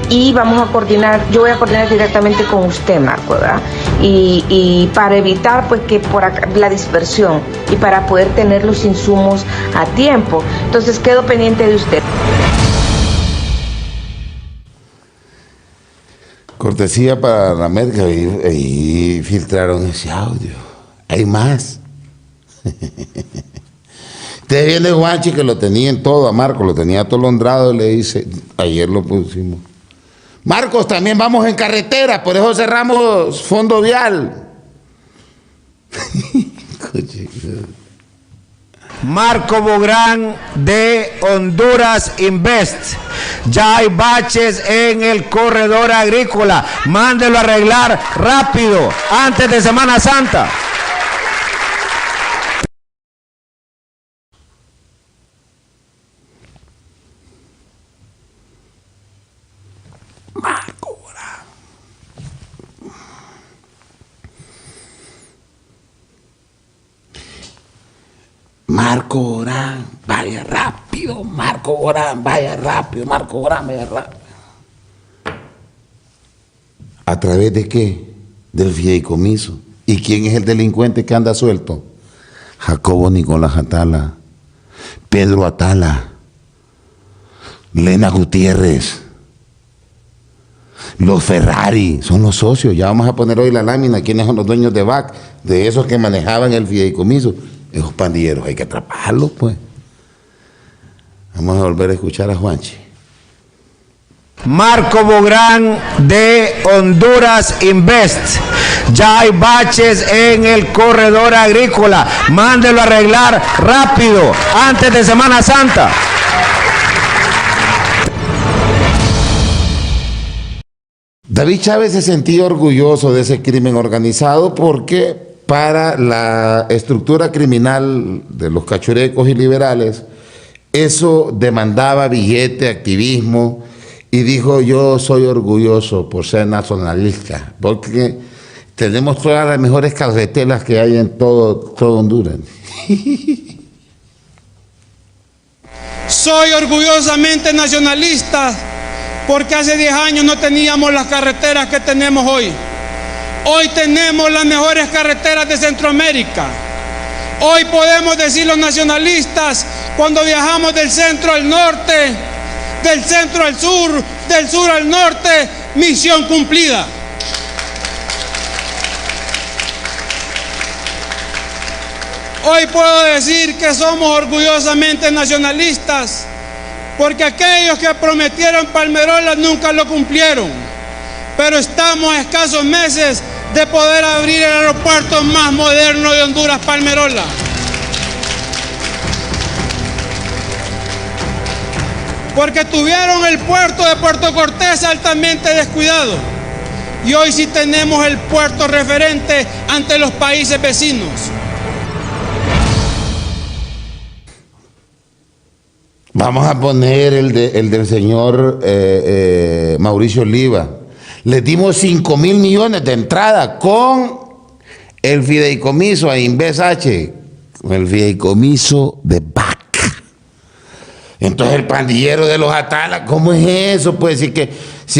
y vamos a coordinar, yo voy a coordinar directamente con usted, Marco, ¿verdad? Y para evitar pues que por acá, la dispersión, y para poder tener los insumos a tiempo. Entonces quedo pendiente de usted. Cortesía para la América, y filtraron ese audio. Hay más. Usted viene Juanchi, que lo tenía en todo, a Marcos lo tenía atolondrado, y le dice, ayer lo pusimos, Marcos, también vamos en carretera, por eso cerramos fondo vial. Marco Bográn de Honduras Invest. Ya hay baches en el corredor agrícola. Mándelo a arreglar rápido, antes de Semana Santa. Marco Bográn. Marco Bográn, vaya rápido, Marco Bográn, vaya rápido, Marco Bográn, vaya rápido. ¿A través de qué? Del fideicomiso. ¿Y quién es el delincuente que anda suelto? Jacobo Nicolás Atala, Pedro Atala, Lena Gutiérrez, los Ferrari, son los socios. Ya vamos a poner hoy la lámina, quiénes son los dueños de BAC, de esos que manejaban el fideicomiso. Esos pandilleros hay que atraparlos, pues. Vamos a volver a escuchar a Juanchi. Marco Bográn de Honduras Invest. Ya hay baches en el corredor agrícola. Mándelo a arreglar rápido, antes de Semana Santa. David Chávez se sentía orgulloso de ese crimen organizado porque para la estructura criminal de los cachurecos y liberales, eso demandaba billete, activismo, y dijo, yo soy orgulloso por ser nacionalista, porque tenemos todas las mejores carreteras que hay en todo Honduras. Soy orgullosamente nacionalista porque hace 10 años no teníamos las carreteras que tenemos hoy. Hoy tenemos las mejores carreteras de Centroamérica. Hoy podemos decir los nacionalistas, cuando viajamos del centro al norte, del centro al sur, del sur al norte, misión cumplida. Hoy puedo decir que somos orgullosamente nacionalistas, porque aquellos que prometieron Palmerola nunca lo cumplieron. Pero estamos a escasos meses de poder abrir el aeropuerto más moderno de Honduras, Palmerola. Porque tuvieron el puerto de Puerto Cortés altamente descuidado. Y hoy sí tenemos el puerto referente ante los países vecinos. Vamos a poner el del señor Mauricio Oliva. Le dimos 5.000 millones de entrada con el fideicomiso a Inves H, con el fideicomiso de BAC. Entonces el pandillero de los Atala, ¿cómo es eso? Pues si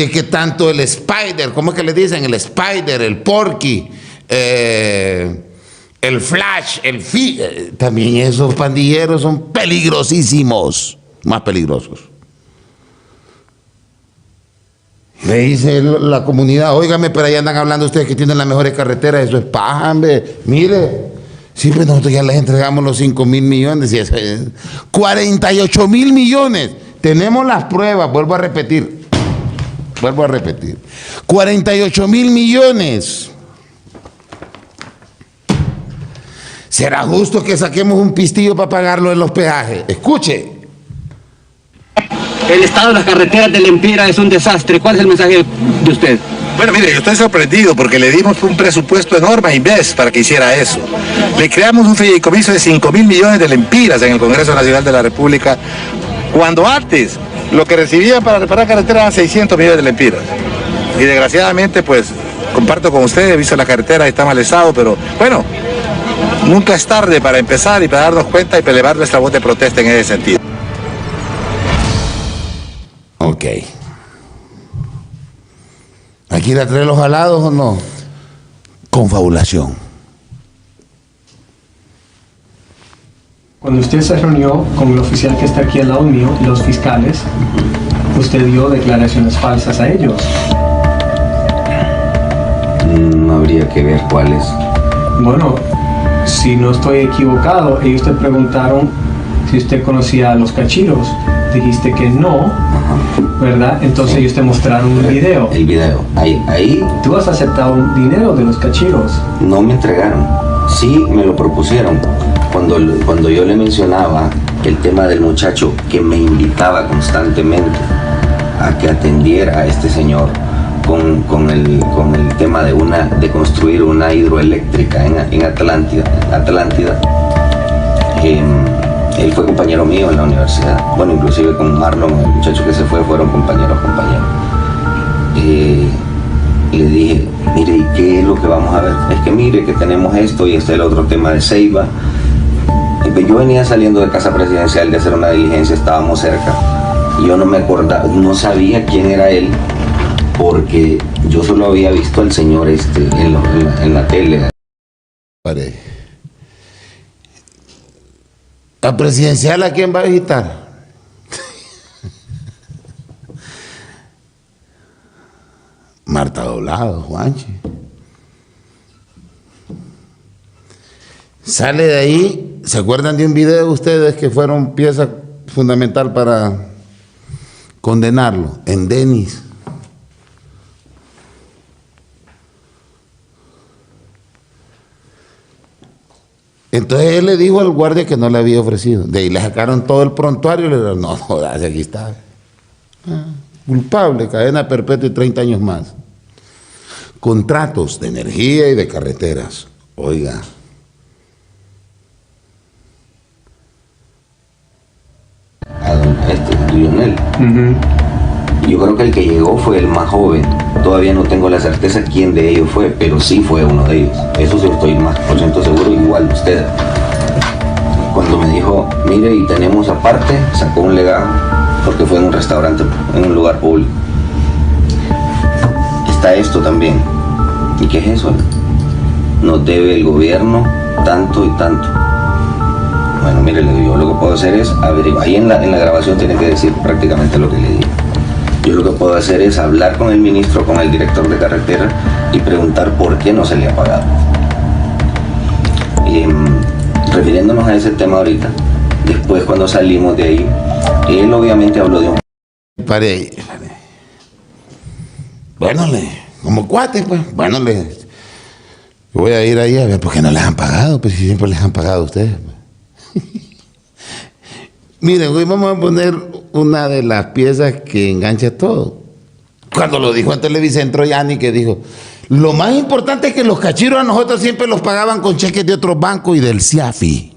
es que tanto el Spider, ¿cómo es que le dicen? El Spider, el Porky, el Flash, también esos pandilleros son peligrosísimos, más peligrosos. Le dice la comunidad, óigame, pero ahí andan hablando ustedes que tienen las mejores carreteras, eso es paja, hombre. Mire, sí, pues nosotros ya les entregamos los 5.000 millones, y eso es 48.000 millones. Tenemos las pruebas, vuelvo a repetir, 48.000 millones. ¿Será justo que saquemos un pistillo para pagarlo en los peajes? Escuche. El estado de las carreteras de Lempira es un desastre. ¿Cuál es el mensaje de usted? Bueno, mire, yo estoy sorprendido porque le dimos un presupuesto enorme a Inves para que hiciera eso. Le creamos un fideicomiso de 5.000 millones de lempiras en el Congreso Nacional de la República, Cuando antes lo que recibían para reparar carreteras eran 600 millones de lempiras. Y desgraciadamente, pues, comparto con ustedes, he visto la carretera, está mal estado, pero bueno, nunca es tarde para empezar y para darnos cuenta y para elevar nuestra voz de protesta en ese sentido. Ok. ¿Aquí la trae los alados o no? Confabulación. Cuando usted se reunió con el oficial que está aquí al lado mío y los fiscales, usted dio declaraciones falsas a ellos. No habría que ver cuáles. Bueno, si no estoy equivocado, ellos te preguntaron si usted conocía a los cachiros. Dijiste que no, ¿verdad? Entonces ellos te mostraron un video. El video, ahí. ¿Tú has aceptado un dinero de los cachiros? No me entregaron. Sí me lo propusieron. Cuando yo le mencionaba el tema del muchacho que me invitaba constantemente a que atendiera a este señor con el tema de construir una hidroeléctrica en Atlántida. Él fue compañero mío en la universidad. Bueno, inclusive con Marlon, el muchacho que se fue, fueron compañeros. Le dije, mire, ¿y qué es lo que vamos a ver? Es que mire que tenemos esto y este es el otro tema de Ceiba. Yo venía saliendo de Casa Presidencial de hacer una diligencia, estábamos cerca. Yo no me acordaba, no sabía quién era él, porque yo solo había visto al señor en la tele. ¿La presidencial a quién va a visitar? Marta Doblado, Juanchi. Sale de ahí, ¿se acuerdan de un video de ustedes que fueron pieza fundamental para condenarlo? En Denis. Entonces él le dijo al guardia que no le había ofrecido. De ahí le sacaron todo el prontuario y le dijeron, no, jodas, aquí está. Culpable, cadena perpetua y 30 años más. Contratos de energía y de carreteras. Oiga. A Lionel. Yo creo que el que llegó fue el más joven. Todavía no tengo la certeza quién de ellos fue, pero sí fue uno de ellos. Eso sí estoy más por ciento seguro, igual usted. Cuando me dijo, mire, y tenemos aparte, sacó un legajo, porque fue en un restaurante, en un lugar público. Está esto también. ¿Y qué es eso? Nos debe el gobierno tanto y tanto. Bueno, mire, yo lo que puedo hacer es averiguar. Ahí en la grabación tiene que decir prácticamente lo que le digo. Yo lo que puedo hacer es hablar con el ministro, con el director de carretera y preguntar por qué no se le ha pagado. Refiriéndonos a ese tema ahorita, después cuando salimos de ahí, él obviamente habló de un... Pare. Bueno, como cuate, pues, bueno, yo voy a ir ahí a ver por qué no les han pagado, pues si siempre les han pagado a ustedes. Miren, hoy vamos a poner una de las piezas que engancha todo. Cuando lo dijo en Televicentro Yani, que dijo, lo más importante es que los cachiros a nosotros siempre los pagaban con cheques de otros bancos y del CIAFI.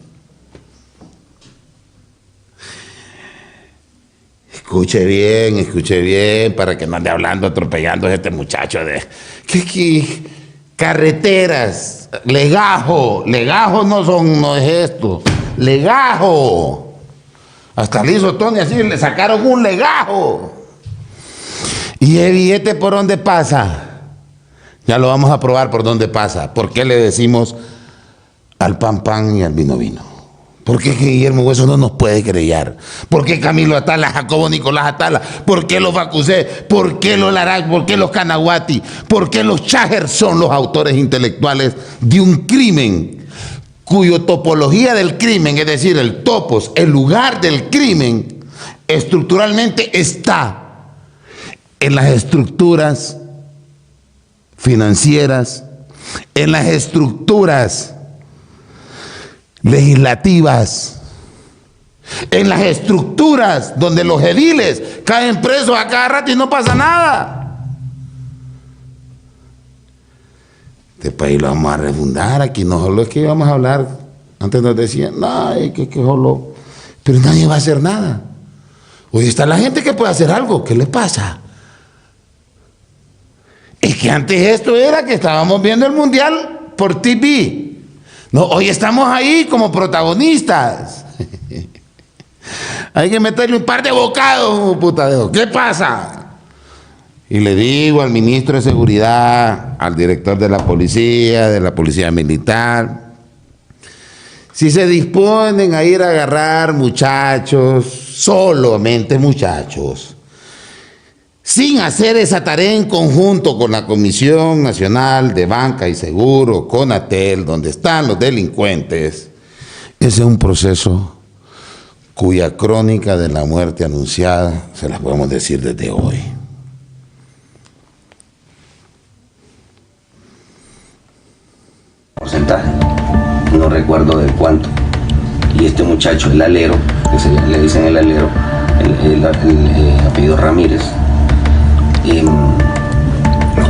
Escuche bien, para que no ande hablando, atropellando a este muchacho de... ¿Qué? Carreteras, legajo no es esto, legajo. Hasta le hizo Tony así, le sacaron un legajo. ¿Y el billete por dónde pasa? Ya lo vamos a probar por dónde pasa. ¿Por qué le decimos al pan pan y al vino vino? ¿Por qué Guillermo Hueso no nos puede querellar? ¿Por qué Camilo Atala, Jacobo Nicolás Atala? ¿Por qué los Bacusé? ¿Por qué los Larac? ¿Por qué los Canaguati? ¿Por qué los Cháger son los autores intelectuales de un crimen cuyo topología del crimen, es decir, el topos, el lugar del crimen, estructuralmente está en las estructuras financieras, en las estructuras legislativas, en las estructuras donde los ediles caen presos a cada rato y no pasa nada? Este país lo vamos a refundar, aquí no solo es que vamos a hablar, antes nos decían, no, es que solo, pero nadie va a hacer nada. Hoy está la gente que puede hacer algo. ¿Qué le pasa? Es que antes esto era que estábamos viendo el mundial por TV. No, hoy estamos ahí como protagonistas. Hay que meterle un par de bocados, putadeo. ¿Qué pasa? Y le digo al ministro de Seguridad, al director de la Policía Militar, si se disponen a ir a agarrar muchachos, solamente muchachos, sin hacer esa tarea en conjunto con la Comisión Nacional de Banca y Seguro, CONATEL, donde están los delincuentes, ese es un proceso cuya crónica de la muerte anunciada se las podemos decir desde hoy. Porcentaje, no recuerdo de cuánto. Y este muchacho, el alero, que le dicen el alero, el apellido Ramírez,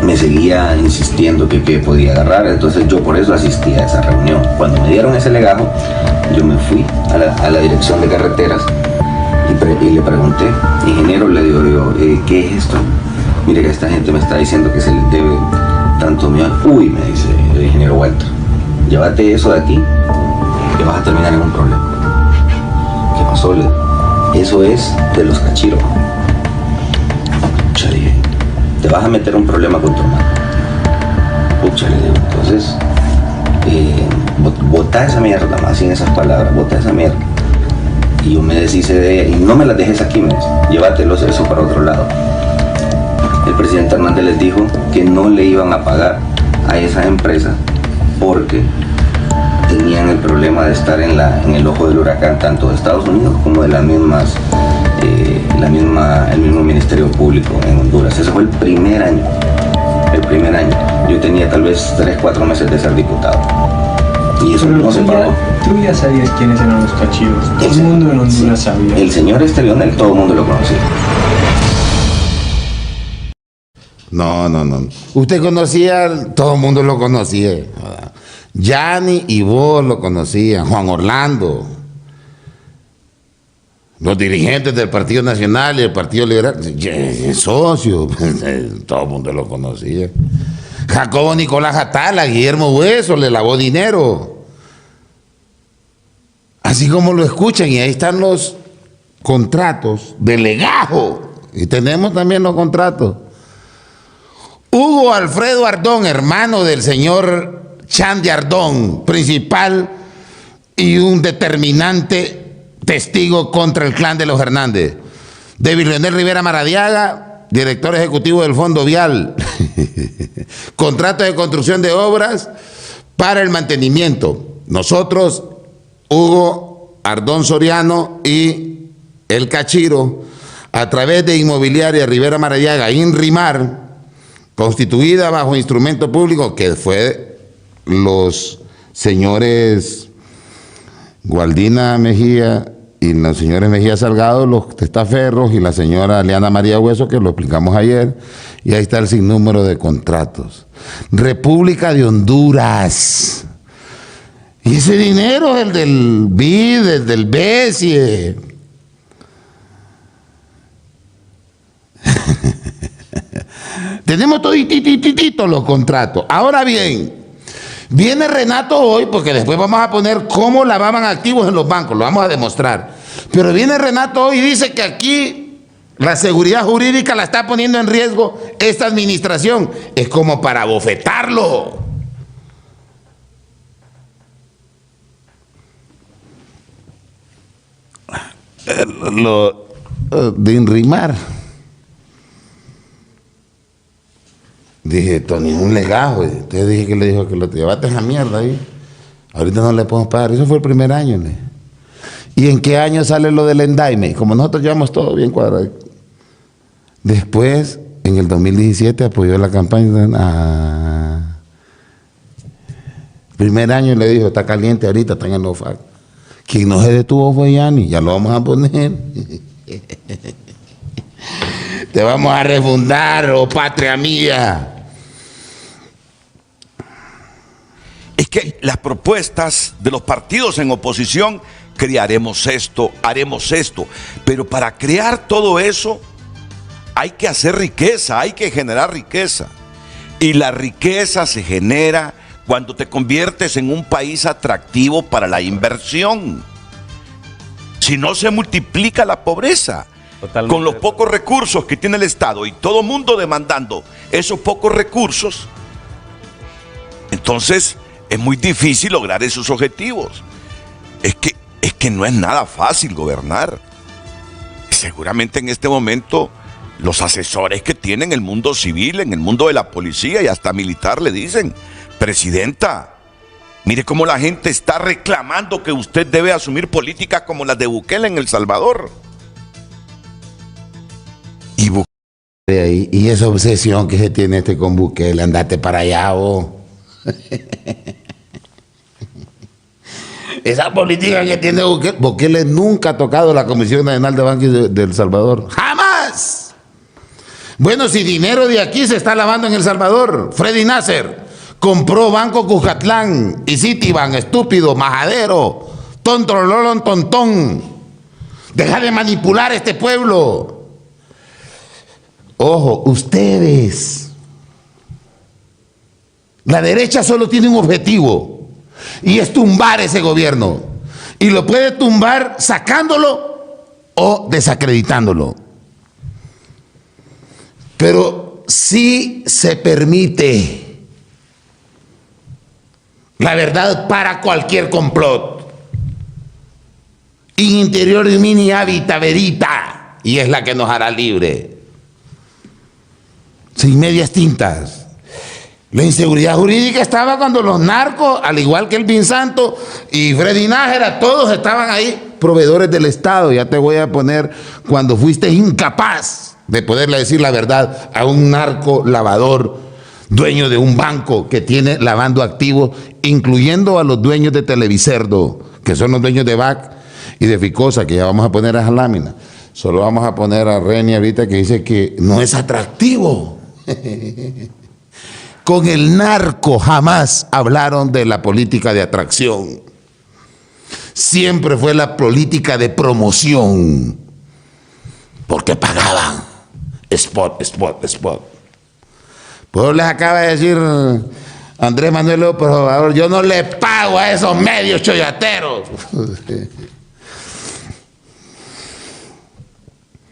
me seguía insistiendo que podía agarrar. Entonces yo por eso asistí a esa reunión. Cuando me dieron ese legajo, yo me fui a la dirección de carreteras y le pregunté, ingeniero, le digo yo, ¿qué es esto? Mire que esta gente me está diciendo que se les debe tanto millón. Uy, me dice el ingeniero Walter, llévate eso de aquí, que vas a terminar en un problema. ¿Qué pasó? Eso es de los cachiros. Pucha, dije, te vas a meter un problema con tu hermano. Pucha, le digo, entonces, botá esa mierda, así en esas palabras, botá esa mierda. Y yo me deshice de ella, y no me las dejes aquí, me dice, llévatelos eso para otro lado. El presidente Hernández les dijo que no le iban a pagar a esas empresas porque tenían el problema de estar en el ojo del huracán, tanto de Estados Unidos como de el mismo Ministerio Público en Honduras. Ese fue el primer año. Yo tenía tal vez 3-4 meses de ser diputado. Y eso no se pagó. Tú ya sabías quiénes eran los cachiros. Todo el mundo en Honduras sabía. El señor Lionel, todo el mundo lo conocía. No. Usted conocía, todo el mundo lo conocía. Yanni y vos lo conocían, Juan Orlando, los dirigentes del Partido Nacional y el Partido Liberal, socio, todo el mundo lo conocía. Jacobo Nicolás Atala, Guillermo Hueso, le lavó dinero. Así como lo escuchan, y ahí están los contratos de legajo. Y tenemos también los contratos. Hugo Alfredo Ardón, hermano del señor Chandy Ardón, principal y un determinante testigo contra el clan de los Hernández. David Leonel Rivera Maradiaga, director ejecutivo del Fondo Vial. Contrato de construcción de obras para el mantenimiento. Nosotros, Hugo Ardón Soriano y el Cachiro, a través de Inmobiliaria Rivera Maradiaga, INRIMAR, constituida bajo instrumento público, que fue los señores Gualdina Mejía y los señores Mejía Salgado, los testaferros, y la señora Leana María Hueso, que lo explicamos ayer, y ahí está el sinnúmero de contratos. República de Honduras. Y ese dinero es el del BID, el del BESIE. Tenemos todos los contratos. Ahora bien, viene Renato hoy, porque después vamos a poner cómo lavaban activos en los bancos, lo vamos a demostrar. Pero viene Renato hoy y dice que aquí la seguridad jurídica la está poniendo en riesgo esta administración. Es como para bofetarlo. Lo de INRIMAR. Dije, Tony, es un legajo. Entonces dije que le dijo que lo llevaste esa mierda ahí. Ahorita no le podemos pagar. Eso fue el primer año. ¿Y en qué año sale lo del endaime? Como nosotros llevamos todo bien cuadrado. Después, en el 2017, apoyó la campaña. Primer año le dijo, está caliente ahorita, está en el OFAC. Quien no se detuvo fue Yanni, ya lo vamos a poner. Te vamos a refundar, oh patria mía. Es que las propuestas de los partidos en oposición crearemos esto, haremos esto. Pero para crear todo eso hay que hacer riqueza, hay que generar riqueza. Y la riqueza se genera cuando te conviertes en un país atractivo para la inversión. Si no, se multiplica la pobreza. Totalmente. Con los pocos recursos que tiene el Estado y todo mundo demandando esos pocos recursos, entonces es muy difícil lograr esos objetivos. Es que no es nada fácil gobernar. Seguramente en este momento los asesores que tienen el mundo civil, en el mundo de la policía y hasta militar le dicen: presidenta, mire cómo la gente está reclamando que usted debe asumir políticas como las de Bukele en El Salvador. Y esa obsesión que se tiene con Bukele, andate para allá vos. Esa política que tiene Bukele nunca ha tocado la Comisión Nacional de Banco de El Salvador. ¡Jamás! Bueno, si dinero de aquí se está lavando en El Salvador, Freddy Nasser compró Banco Cuscatlán y Citibank, estúpido, majadero, tontrololón, tontón. Deja de manipular a este pueblo. Ojo, ustedes, la derecha solo tiene un objetivo y es tumbar ese gobierno, y lo puede tumbar sacándolo o desacreditándolo, pero sí se permite la verdad para cualquier complot. In interior de mini habita verita, y es la que nos hará libre. Sin medias tintas. La inseguridad jurídica estaba cuando los narcos, al igual que el Pinsanto y Freddy Nájera, todos estaban ahí, proveedores del Estado. Ya te voy a poner cuando fuiste incapaz de poderle decir la verdad a un narco lavador, dueño de un banco que tiene lavando activos, incluyendo a los dueños de Televicerdo, que son los dueños de BAC y de Ficosa, que ya vamos a poner a esa lámina. Solo vamos a poner a Reni ahorita, que dice que no es atractivo. Con el narco jamás hablaron de la política de atracción. Siempre fue la política de promoción, porque pagaban. Spot, spot, spot. Pues les acaba de decir Andrés Manuel López Obrador: yo no le pago a esos medios choyateros.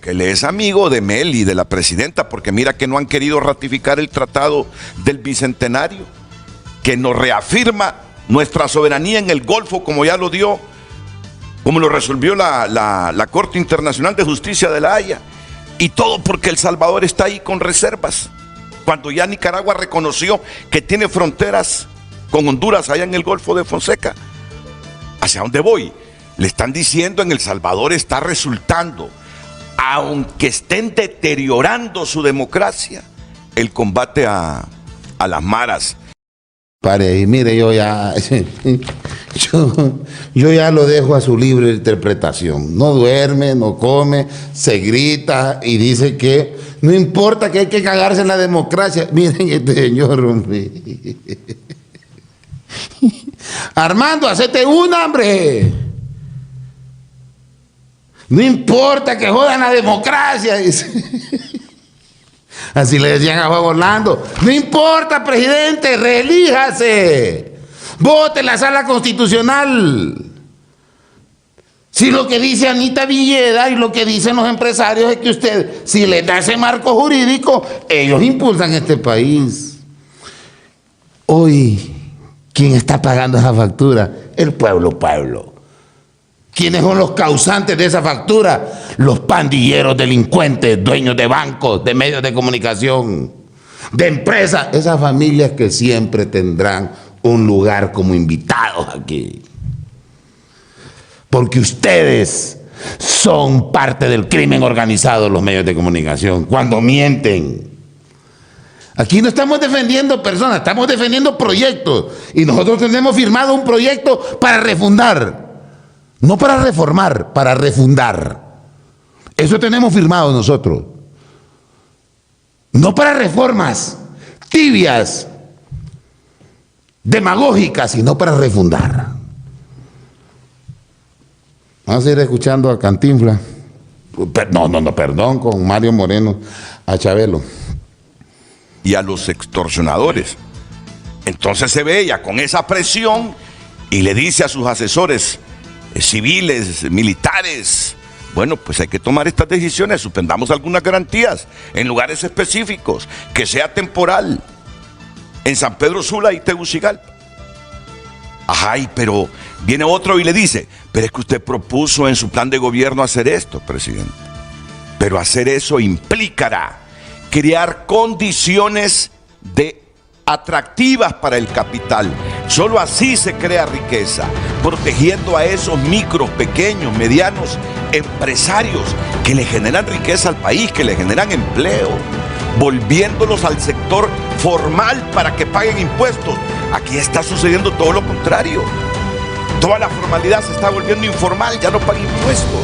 Que le es amigo de Meli, de la presidenta, porque mira que no han querido ratificar el tratado del Bicentenario, que nos reafirma nuestra soberanía en el Golfo, como ya lo dio, como lo resolvió la Corte Internacional de Justicia de La Haya, y todo porque El Salvador está ahí con reservas, cuando ya Nicaragua reconoció que tiene fronteras con Honduras allá en el Golfo de Fonseca. ¿Hacia dónde voy? Le están diciendo: en El Salvador está resultando, aunque estén deteriorando su democracia, el combate a las maras. Pare, y mire, yo ya lo dejo a su libre interpretación. No duerme, no come, se grita y dice que no importa, que hay que cagarse en la democracia. Miren este señor, hombre. Armando, hacete una, hombre. No importa que jodan la democracia, dice. Así le decían a Juan Orlando. No importa, presidente, reelíjase. Vote en la sala constitucional. Si lo que dice Anita Villeda y lo que dicen los empresarios es que usted, si les da ese marco jurídico, ellos impulsan este país. Hoy, ¿quién está pagando esa factura? El pueblo. ¿Quiénes son los causantes de esa factura? Los pandilleros, delincuentes, dueños de bancos, de medios de comunicación, de empresas. Esas familias que siempre tendrán un lugar como invitados aquí. Porque ustedes son parte del crimen organizado, los medios de comunicación, cuando mienten. Aquí no estamos defendiendo personas, estamos defendiendo proyectos. Y nosotros tenemos firmado un proyecto para refundar. No para reformar, para refundar. Eso tenemos firmado nosotros. No para reformas tibias, demagógicas, sino para refundar. Vamos a ir escuchando a Cantinflas. Perdón, con Mario Moreno, a Chabelo. Y a los extorsionadores. Entonces se ve ella con esa presión y le dice a sus asesores civiles, militares, bueno, pues hay que tomar estas decisiones, suspendamos algunas garantías en lugares específicos, que sea temporal, en San Pedro Sula y Tegucigalpa. Ay, pero viene otro y le dice, pero es que usted propuso en su plan de gobierno hacer esto, presidente. Pero hacer eso implicará crear condiciones atractivas para el capital. Solo así se crea riqueza, protegiendo a esos micros, pequeños, medianos empresarios que le generan riqueza al país, que le generan empleo, volviéndolos al sector formal para que paguen impuestos. Aquí está sucediendo todo lo contrario. Toda la formalidad se está volviendo informal, ya no paga impuestos.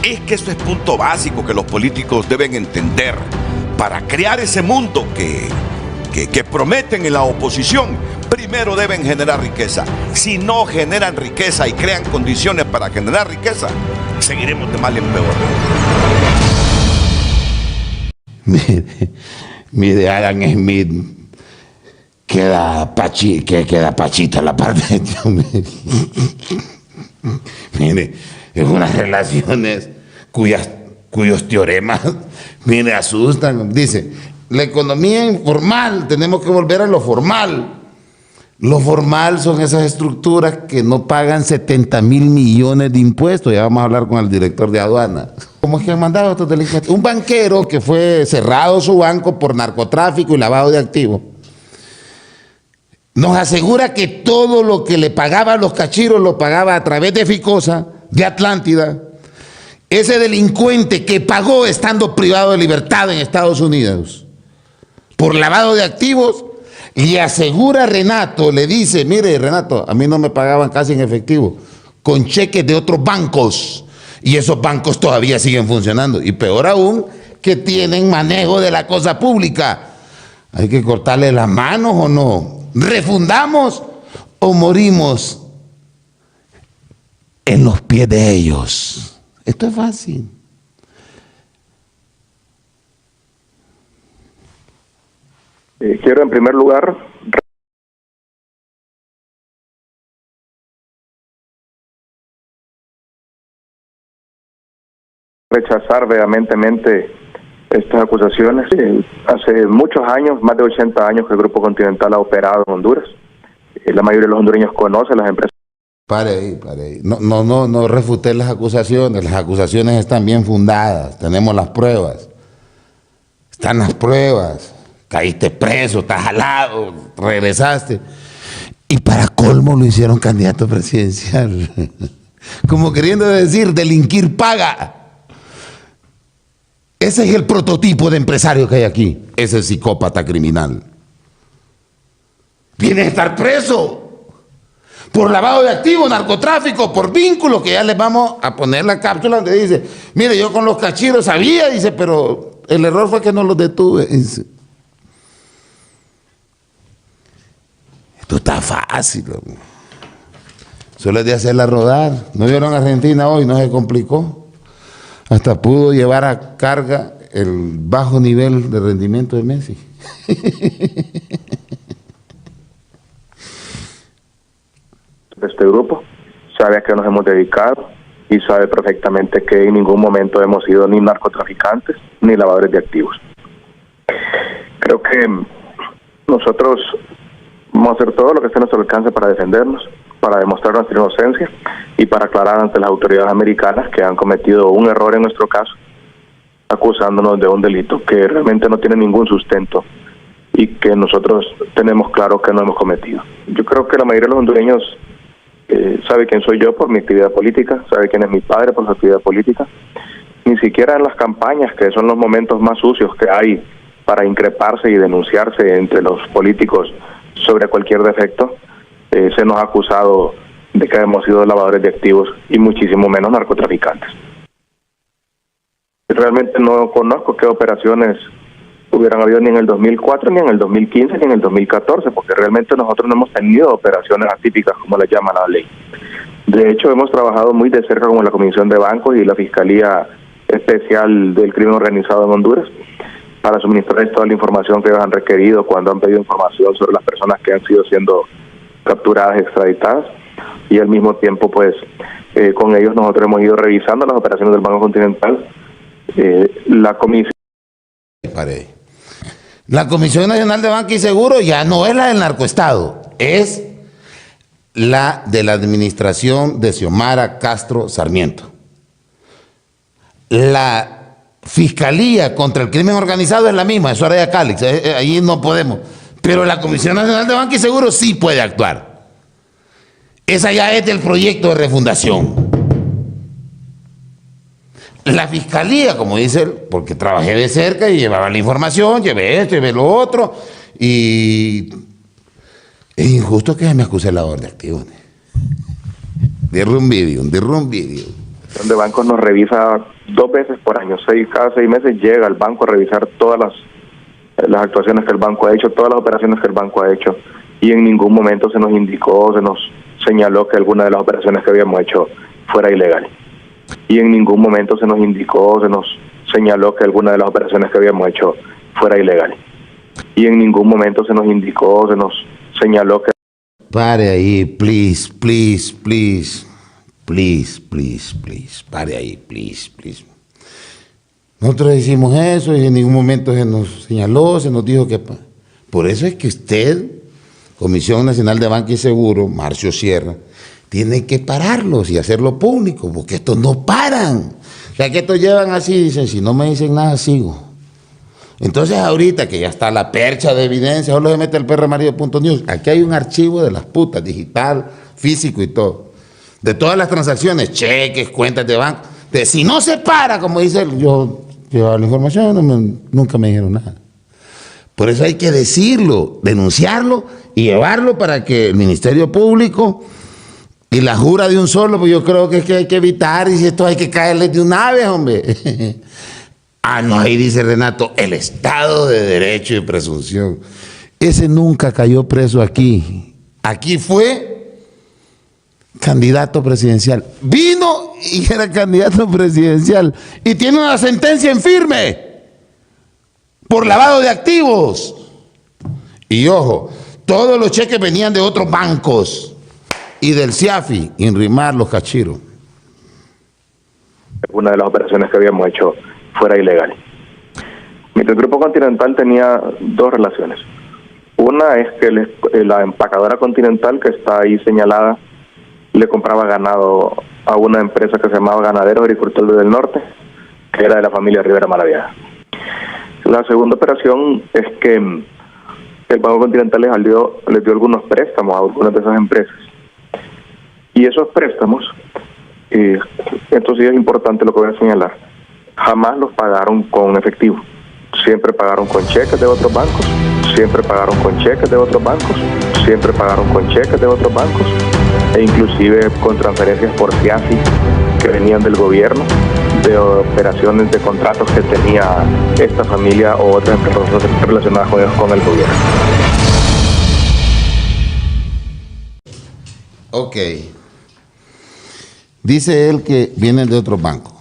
Es que eso es punto básico que los políticos deben entender para crear ese mundo que prometen en la oposición. Primero deben generar riqueza. Si no generan riqueza y crean condiciones para generar riqueza, seguiremos de mal en peor. Mire, Adam Smith queda pachita la parte. Mire, es unas relaciones cuyos teoremas, mire, asustan. Dice, la economía informal, tenemos que volver a lo formal. Lo formal son esas estructuras que no pagan 70,000 millones de impuestos. Ya vamos a hablar con el director de aduana. ¿Cómo es que han mandado a estos delincuentes? Un banquero que fue cerrado su banco por narcotráfico y lavado de activos nos asegura que todo lo que le pagaba a los cachiros lo pagaba a través de Ficosa, de Atlántida. Ese delincuente que pagó estando privado de libertad en Estados Unidos por lavado de activos, le asegura a Renato, le dice, mire Renato, a mí no me pagaban casi en efectivo, con cheques de otros bancos, y esos bancos todavía siguen funcionando, y peor aún, que tienen manejo de la cosa pública. ¿Hay que cortarle las manos o no? ¿Refundamos o morimos en los pies de ellos? Esto es fácil. Quiero en primer lugar rechazar vehementemente estas acusaciones. Hace muchos años, más de 80 años, que el Grupo Continental ha operado en Honduras. La mayoría de los hondureños conocen las empresas. Pare ahí. No refute las acusaciones. Las acusaciones están bien fundadas. Tenemos las pruebas. Están las pruebas. Caíste preso, estás jalado, regresaste. Y para colmo lo hicieron candidato presidencial. Como queriendo decir, delinquir paga. Ese es el prototipo de empresario que hay aquí. Ese psicópata criminal. Viene a estar preso por lavado de activos, narcotráfico, por vínculos, que ya les vamos a poner la cápsula donde dice, mire, yo con los cachiros sabía, dice, pero el error fue que no los detuve. Dice. Esto está fácil. Solo es de hacerla rodar. ¿No vieron a Argentina hoy? No se complicó. Hasta pudo llevar a carga el bajo nivel de rendimiento de Messi. Este grupo sabe a qué nos hemos dedicado y sabe perfectamente que en ningún momento hemos sido ni narcotraficantes ni lavadores de activos. Creo que nosotros vamos a hacer todo lo que esté a nuestro alcance para defendernos, para demostrar nuestra inocencia y para aclarar ante las autoridades americanas que han cometido un error en nuestro caso, acusándonos de un delito que realmente no tiene ningún sustento y que nosotros tenemos claro que no hemos cometido. Yo creo que la mayoría de los hondureños sabe quién soy yo por mi actividad política, sabe quién es mi padre por su actividad política. Ni siquiera en las campañas, que son los momentos más sucios que hay para increparse y denunciarse entre los políticos sobre cualquier defecto, se nos ha acusado de que hemos sido lavadores de activos y muchísimo menos narcotraficantes. Realmente no conozco qué operaciones hubieran habido ni en el 2004, ni en el 2015, ni en el 2014, porque realmente nosotros no hemos tenido operaciones atípicas como le llama la ley. De hecho, hemos trabajado muy de cerca con la Comisión de Bancos y la Fiscalía Especial del Crimen Organizado en Honduras para suministrarles toda la información que ellos han requerido cuando han pedido información sobre las personas que han siendo capturadas, extraditadas, y al mismo tiempo, pues, con ellos nosotros hemos ido revisando las operaciones del Banco Continental. La Comisión Nacional de Banca y Seguro ya no es la del narcoestado, es la de la administración de Xiomara Castro Sarmiento. La Fiscalía contra el Crimen Organizado es la misma, es Soraya Calix, ahí no podemos. Pero la Comisión Nacional de Banca y Seguro sí puede actuar. Esa ya es del proyecto de refundación. La Fiscalía, como dice él, porque trabajé de cerca y llevaba la información, llevé esto, llevé lo otro, y es injusto que me acuse el lavador de activos. Un derrumbe video. De bancos nos revisa 2 veces por año, cada 6 meses llega al banco a revisar todas las actuaciones que el banco ha hecho, todas las operaciones que el banco ha hecho, y en ningún momento se nos indicó, se nos señaló que alguna de las operaciones que habíamos hecho fuera ilegal. Y en ningún momento se nos indicó, se nos señaló que alguna de las operaciones que habíamos hecho fuera ilegal. Y en ningún momento se nos indicó, se nos señaló que... Pare ahí, please. Pare ahí, please. Nosotros hicimos eso y en ningún momento se nos señaló, se nos dijo que... Por eso es que usted, Comisión Nacional de Banca y Seguro, Marcio Sierra, tiene que pararlos y hacerlo público, porque estos no paran. O sea, que estos llevan así, dicen, si no me dicen nada, sigo. Entonces ahorita que ya está la percha de evidencia, solo se mete el pramarillo.news, aquí hay un archivo de las putas, digital, físico y todo. De todas las transacciones, cheques, cuentas de banco. Si no se para, como dice él, yo llevaba la información, nunca me dijeron nada. Por eso hay que decirlo, denunciarlo y llevarlo para que el Ministerio Público y la jura de un solo, pues yo creo que es que hay que evitar, y si esto hay que caerle de una vez, hombre. No, ahí dice Renato, el Estado de Derecho y Presunción. Ese nunca cayó preso aquí. Aquí fue candidato presidencial. Vino y era candidato presidencial. Y tiene una sentencia en firme por lavado de activos. Y ojo, todos los cheques venían de otros bancos y del CIAFI, enrimar los cachiros. Una de las operaciones que habíamos hecho fuera ilegal. El Grupo Continental tenía 2 relaciones. Una es que la empacadora Continental, que está ahí señalada, le compraba ganado a una empresa que se llamaba Ganaderos Agricultores del Norte, que era de la familia Rivera Maradiaga. La segunda operación es que el Banco Continental les dio algunos préstamos a algunas de esas empresas. Y esos préstamos, esto sí es importante lo que voy a señalar, jamás los pagaron con efectivo. Siempre pagaron con cheques de otros bancos, siempre pagaron con cheques de otros bancos, siempre pagaron con cheques de otros bancos, e inclusive con transferencias por CIAFI que venían del gobierno, de operaciones de contratos que tenía esta familia o otras empresas relacionadas con el gobierno. Ok. Dice él que vienen de otros bancos.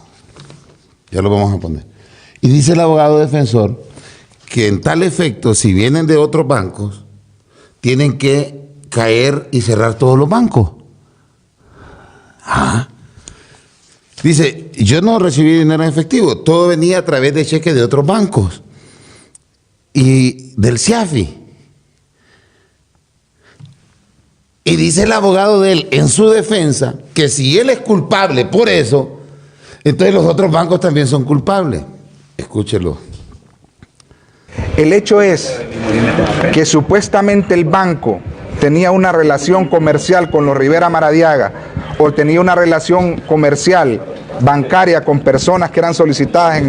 Ya lo vamos a poner. Y dice el abogado defensor que en tal efecto, si vienen de otros bancos, tienen que caer y cerrar todos los bancos. Dice, yo no recibí dinero en efectivo, todo venía a través de cheques de otros bancos y del CIAFI. Y dice el abogado de él en su defensa que si él es culpable por eso, entonces los otros bancos también son culpables. Escúchelo. El hecho es que supuestamente el banco tenía una relación comercial con los Rivera Maradiaga o tenía una relación comercial bancaria con personas que eran solicitadas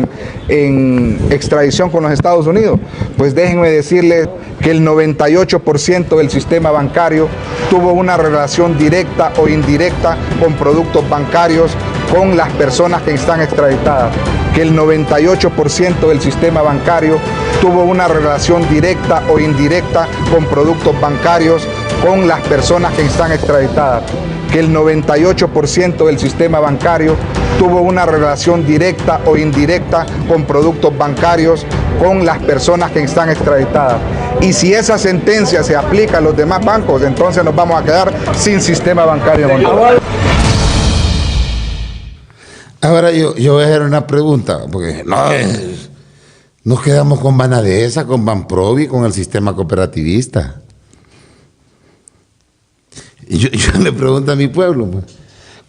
en extradición con los Estados Unidos, pues déjenme decirles que el 98% del sistema bancario tuvo una relación directa o indirecta con productos bancarios con las personas que están extraditadas, que el 98% del sistema bancario tuvo una relación directa o indirecta con productos bancarios con las personas que están extraditadas, que el 98% del sistema bancario tuvo una relación directa o indirecta con productos bancarios con las personas que están extraditadas. Y si esa sentencia se aplica a los demás bancos, entonces nos vamos a quedar sin sistema bancario en Honduras. Ahora yo voy a hacer una pregunta, porque no, nos quedamos con Banadesa, con Banprovi, con el sistema cooperativista. Y yo le pregunto a mi pueblo, pues,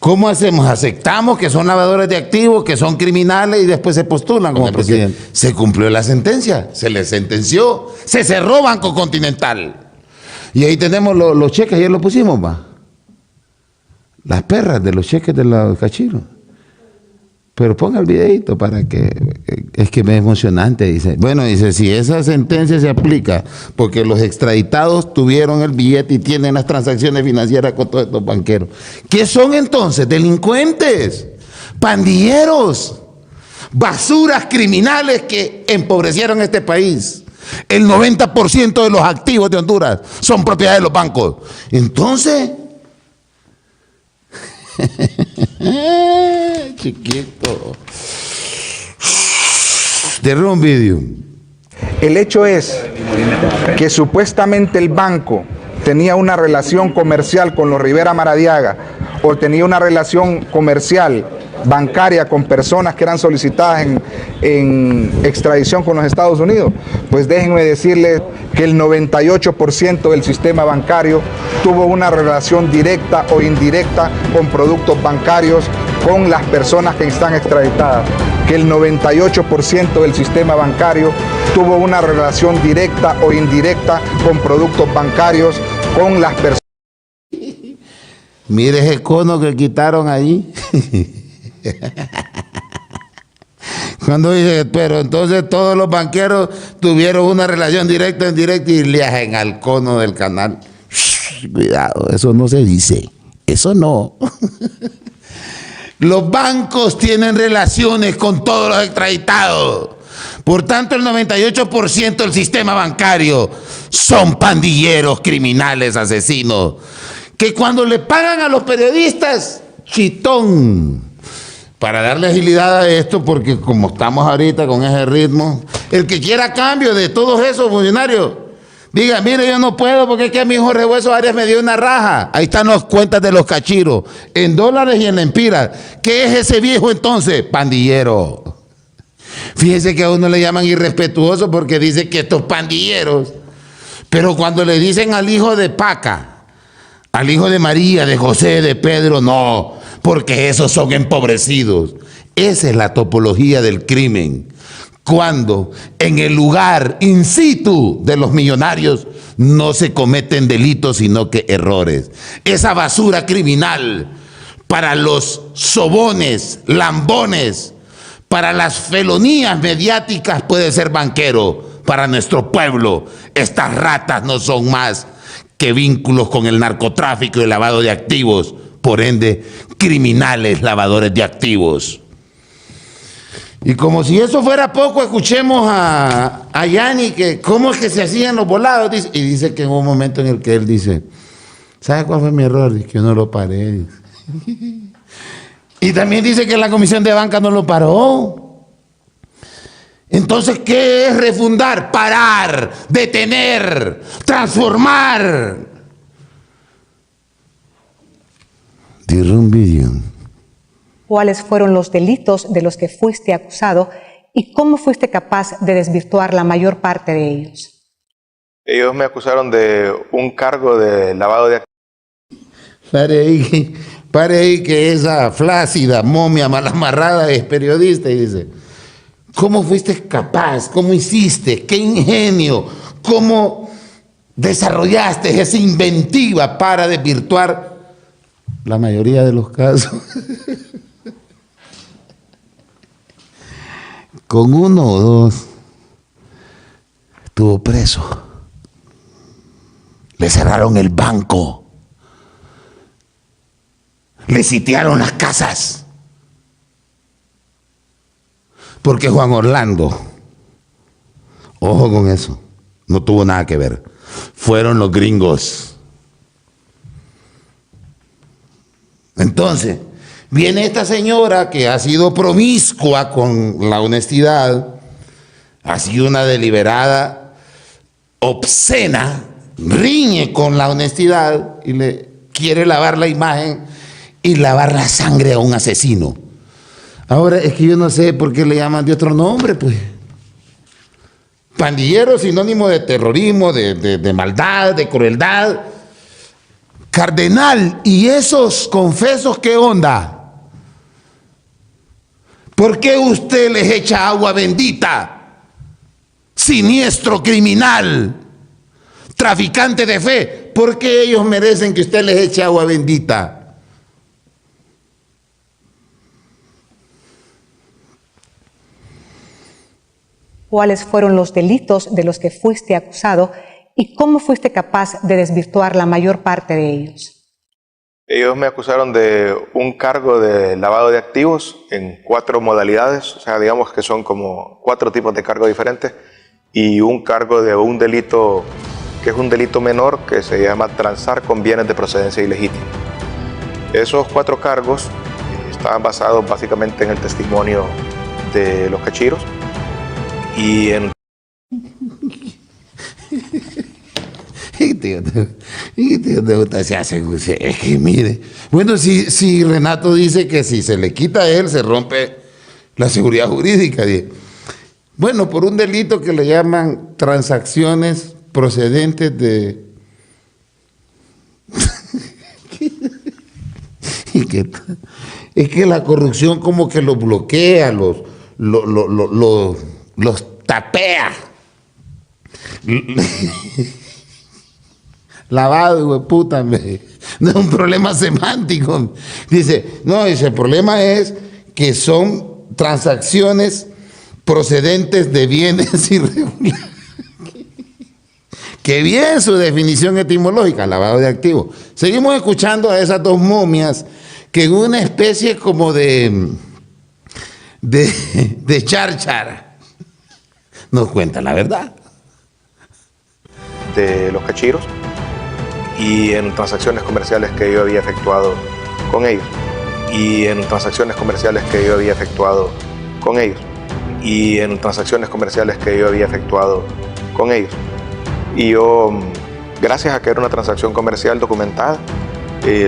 ¿cómo hacemos? ¿Aceptamos que son lavadores de activos, que son criminales y después se postulan como presidente? Se cumplió la sentencia, se les sentenció, se cerró Banco Continental. Y ahí tenemos los cheques, ayer lo pusimos, va. Las perras de los cheques de los cachiros. Pero ponga el videito para que, es que me es emocionante, dice. Bueno, dice, si esa sentencia se aplica, porque los extraditados tuvieron el billete y tienen las transacciones financieras con todos estos banqueros. ¿Qué son entonces? Delincuentes, pandilleros, basuras criminales que empobrecieron este país. El 90% de los activos de Honduras son propiedad de los bancos. Entonces... chiquito. Derrumbe un video. El hecho es que supuestamente el banco tenía una relación comercial con los Rivera Maradiaga o tenía una relación comercial bancaria con personas que eran solicitadas en extradición con los Estados Unidos, pues déjenme decirles que el 98% del sistema bancario tuvo una relación directa o indirecta con productos bancarios con las personas que están extraditadas, que el 98% del sistema bancario tuvo una relación directa o indirecta con productos bancarios con las personas. Mire ese cono que quitaron ahí. Cuando dice, pero entonces todos los banqueros tuvieron una relación directa o indirecta y le hacen al cono del canal. Cuidado, eso no se dice. Eso no. Los bancos tienen relaciones con todos los extraditados. Por tanto, el 98% del sistema bancario son pandilleros, criminales, asesinos, que cuando le pagan a los periodistas, chitón, para darle agilidad a esto, porque como estamos ahorita con ese ritmo, el que quiera cambio de todos esos funcionarios, diga, mire, yo no puedo porque es que a mi Jorge Hueso Arias me dio una raja. Ahí están las cuentas de los cachiros, en dólares y en lempiras. ¿Qué es ese viejo entonces? Pandillero. Fíjese que a uno le llaman irrespetuoso porque dice que estos pandilleros, pero cuando le dicen al hijo de Paca, al hijo de María, de José, de Pedro, no, porque esos son empobrecidos. Esa es la topología del crimen. Cuando en el lugar in situ de los millonarios no se cometen delitos, sino que errores. Esa basura criminal para los sobones, lambones, para las felonías mediáticas puede ser banquero. Para nuestro pueblo, estas ratas no son más que vínculos con el narcotráfico y el lavado de activos. Por ende, criminales lavadores de activos. Y como si eso fuera poco, escuchemos a Yanni, que cómo es que se hacían los volados. Dice, y dice que hubo un momento en el que él dice, ¿sabe cuál fue mi error? Dice que yo no lo paré. Y también dice que la Comisión de Banca no lo paró. Entonces, ¿qué es refundar? Parar, detener, transformar. ¿Cuáles fueron los delitos de los que fuiste acusado y cómo fuiste capaz de desvirtuar la mayor parte de ellos? Ellos me acusaron de un cargo de lavado de activos. Pare ahí que esa flácida momia mal amarrada es periodista y dice, ¿cómo fuiste capaz? ¿Cómo hiciste? ¿Qué ingenio? ¿Cómo desarrollaste esa inventiva para desvirtuar la mayoría de los casos? Con uno o dos estuvo preso. Le cerraron el banco. Le sitiaron las casas. Porque Juan Orlando, ojo con eso, no tuvo nada que ver. Fueron los gringos. Entonces, viene esta señora que ha sido promiscua con la honestidad, ha sido una deliberada obscena, riñe con la honestidad y le quiere lavar la imagen y lavar la sangre a un asesino. Ahora, es que yo no sé por qué le llaman de otro nombre, pues. Pandillero, sinónimo de terrorismo, de maldad, de crueldad. Cardenal, ¿y esos confesos qué onda? ¿Por qué usted les echa agua bendita? Siniestro criminal, traficante de fe, ¿por qué ellos merecen que usted les eche agua bendita? ¿Cuáles fueron los delitos de los que fuiste acusado y cómo fuiste capaz de desvirtuar la mayor parte de ellos? Ellos me acusaron de un cargo de lavado de activos en 4 modalidades, o sea, digamos que son como 4 tipos de cargos diferentes, y un cargo de un delito que es un delito menor que se llama transar con bienes de procedencia ilegítima. Esos 4 cargos estaban basados básicamente en el testimonio de los cachiros y en... Es que mire, bueno, si Renato dice que si se le quita a él se rompe la seguridad jurídica. Bueno, por un delito que le llaman transacciones procedentes de... Es que la corrupción como que los bloquea, los tapea. Lavado, hijo de puta, no es un problema semántico. Dice, no, el problema es que son transacciones procedentes de bienes irregulares. Qué bien su definición etimológica, lavado de activos. Seguimos escuchando a esas 2 momias que en una especie como de cháchara nos cuentan la verdad. De los cachiros y en transacciones comerciales que yo había efectuado con ellos. Y en transacciones comerciales que yo había efectuado con ellos. Y en transacciones comerciales que yo había efectuado con ellos. Y yo, gracias a que era una transacción comercial documentada,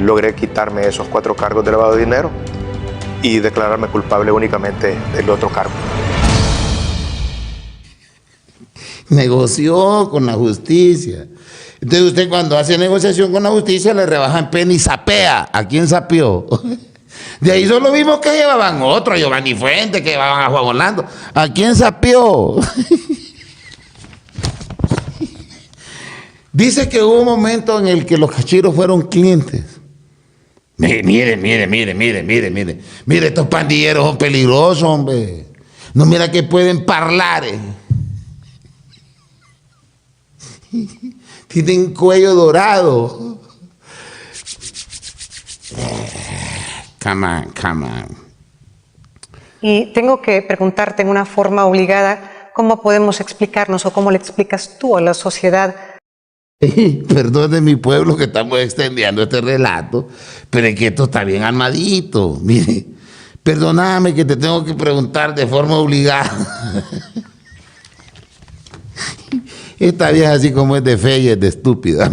logré quitarme esos 4 cargos de lavado de dinero y declararme culpable únicamente del otro cargo. Negoció con la justicia. Entonces usted cuando hace negociación con la justicia le rebajan pena y sapea. ¿A quién sapeó? De ahí son los mismos que llevaban otro, a Giovanni Fuentes, que llevaban a Juan Orlando. ¿A quién sapeó? Dice que hubo un momento en el que los cachiros fueron clientes. Mire, estos pandilleros son peligrosos, hombre. No, mira que pueden hablar. Tienen cuello dorado. Come on. Y tengo que preguntarte en una forma obligada, ¿cómo podemos explicarnos o cómo le explicas tú a la sociedad? Perdone mi pueblo que estamos extendiendo este relato, pero es que esto está bien armadito. Mire, perdóname que te tengo que preguntar de forma obligada. Esta vieja así como es de fea y es de estúpida.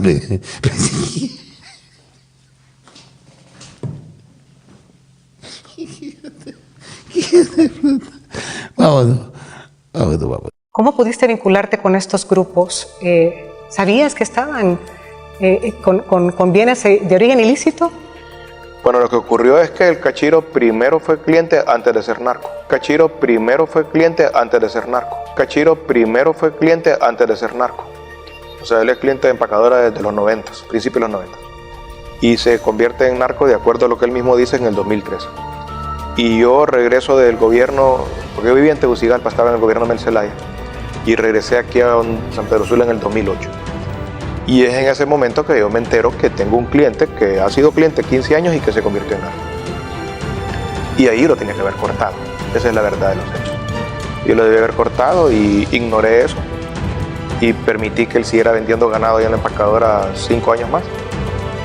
Vámonos. ¿Cómo pudiste vincularte con estos grupos? ¿Sabías que estaban con bienes de origen ilícito? Bueno, lo que ocurrió es que el cachiro primero fue cliente antes de ser narco. Cachiro primero fue cliente antes de ser narco. Cachiro primero fue cliente antes de ser narco. O sea, él es cliente de empacadora desde los 90, principios de los 90. Y se convierte en narco de acuerdo a lo que él mismo dice en el 2013. Y yo regreso del gobierno, porque yo vivía en Tegucigalpa, estaba en el gobierno de Mel Zelaya, y regresé aquí a San Pedro Sula en el 2008. Y es en ese momento que yo me entero que tengo un cliente que ha sido cliente 15 años y que se convirtió en narco. Y ahí lo tenía que haber cortado. Esa es la verdad de los hechos. Yo lo debí haber cortado y ignoré eso. Y permití que él siguiera vendiendo ganado allá en la empacadora 5 años más.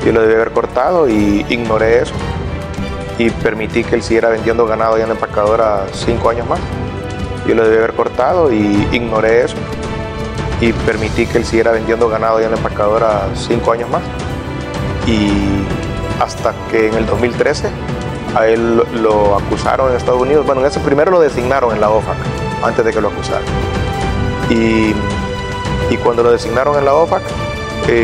Yo lo debí haber cortado y ignoré eso. y permití que él siguiera vendiendo ganado allá en la empacadora 5 años más. Yo lo debí haber cortado y ignoré eso y permití que él siguiera vendiendo ganado allá en la empacadora 5 años más. Y hasta que en el 2013 a él lo acusaron en Estados Unidos. Bueno, en ese primero lo designaron en la OFAC antes de que lo acusaran. Y cuando lo designaron en la OFAC,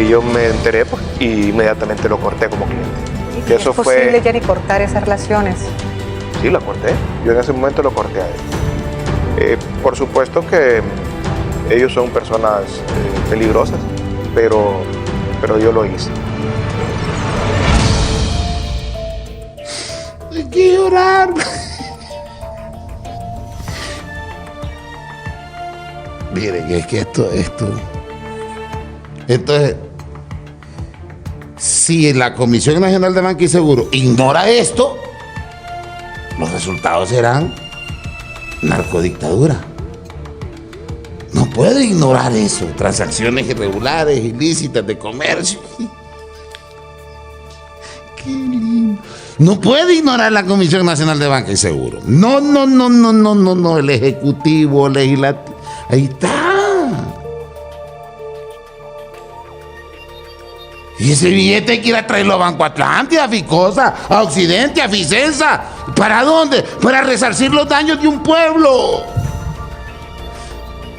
yo me enteré pues, y inmediatamente lo corté como cliente. ¿Y eso es posible, Jenny, cortar esas relaciones? Sí, la corté. Yo en ese momento lo corté a él. Por supuesto que ellos son personas peligrosas, pero yo lo hice. Hay que llorar. Miren, es que esto. Entonces, si la Comisión Nacional de Banca y Seguro ignora esto, los resultados serán narcodictadura. No puede ignorar eso. Transacciones irregulares, ilícitas de comercio. Qué lindo. No puede ignorar la Comisión Nacional de Banca y Seguro. No. El Ejecutivo, Legislativo. Ahí está. Y ese billete hay que ir a traerlo a Banco Atlántida, a Ficosa, a Occidente, a Ficensa. ¿Para dónde? Para resarcir los daños de un pueblo.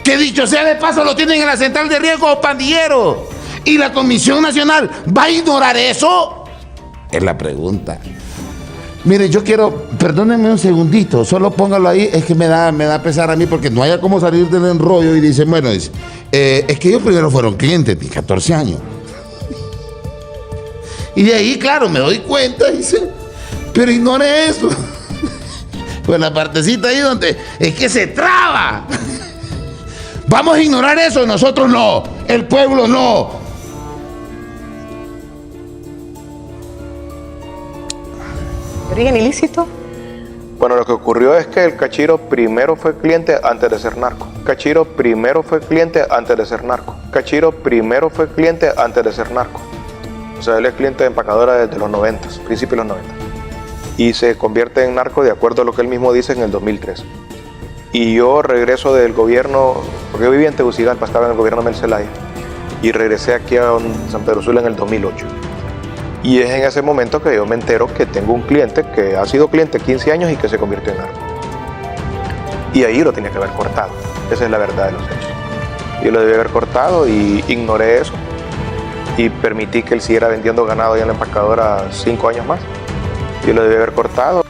Que dicho sea de paso, lo tienen en la central de riesgo o pandilleros. ¿Y la Comisión Nacional va a ignorar eso? Es la pregunta. Mire, yo quiero, perdónenme un segundito, solo póngalo ahí, es que me da pesar a mí porque no haya cómo salir del enrollo y dicen, bueno, es que ellos primero fueron clientes de 14 años. Y de ahí, claro, me doy cuenta, dice, pero ignore eso. Pues la partecita ahí donde es que se traba. Vamos a ignorar eso, nosotros no, el pueblo no. ¿Origen ilícito? Bueno, lo que ocurrió es que el Cachiro primero fue cliente antes de ser narco. Cachiro primero fue cliente antes de ser narco. Cachiro primero fue cliente antes de ser narco. O sea, él es cliente de empacadora desde los 90, principios de los 90. Y se convierte en narco de acuerdo a lo que él mismo dice en el 2003. Y yo regreso del gobierno, porque yo vivía en Tegucigalpa, estaba en el gobierno de Mel Zelaya, y regresé aquí a San Pedro Sula en el 2008. Y es en ese momento que yo me entero que tengo un cliente que ha sido cliente 15 años y que se convirtió en narco. Y ahí lo tenía que haber cortado. Esa es la verdad de los hechos. Yo lo debí haber cortado y ignoré eso. Y permití que él siguiera vendiendo ganado allá en la empacadora 5 años más. Yo lo debí haber cortado.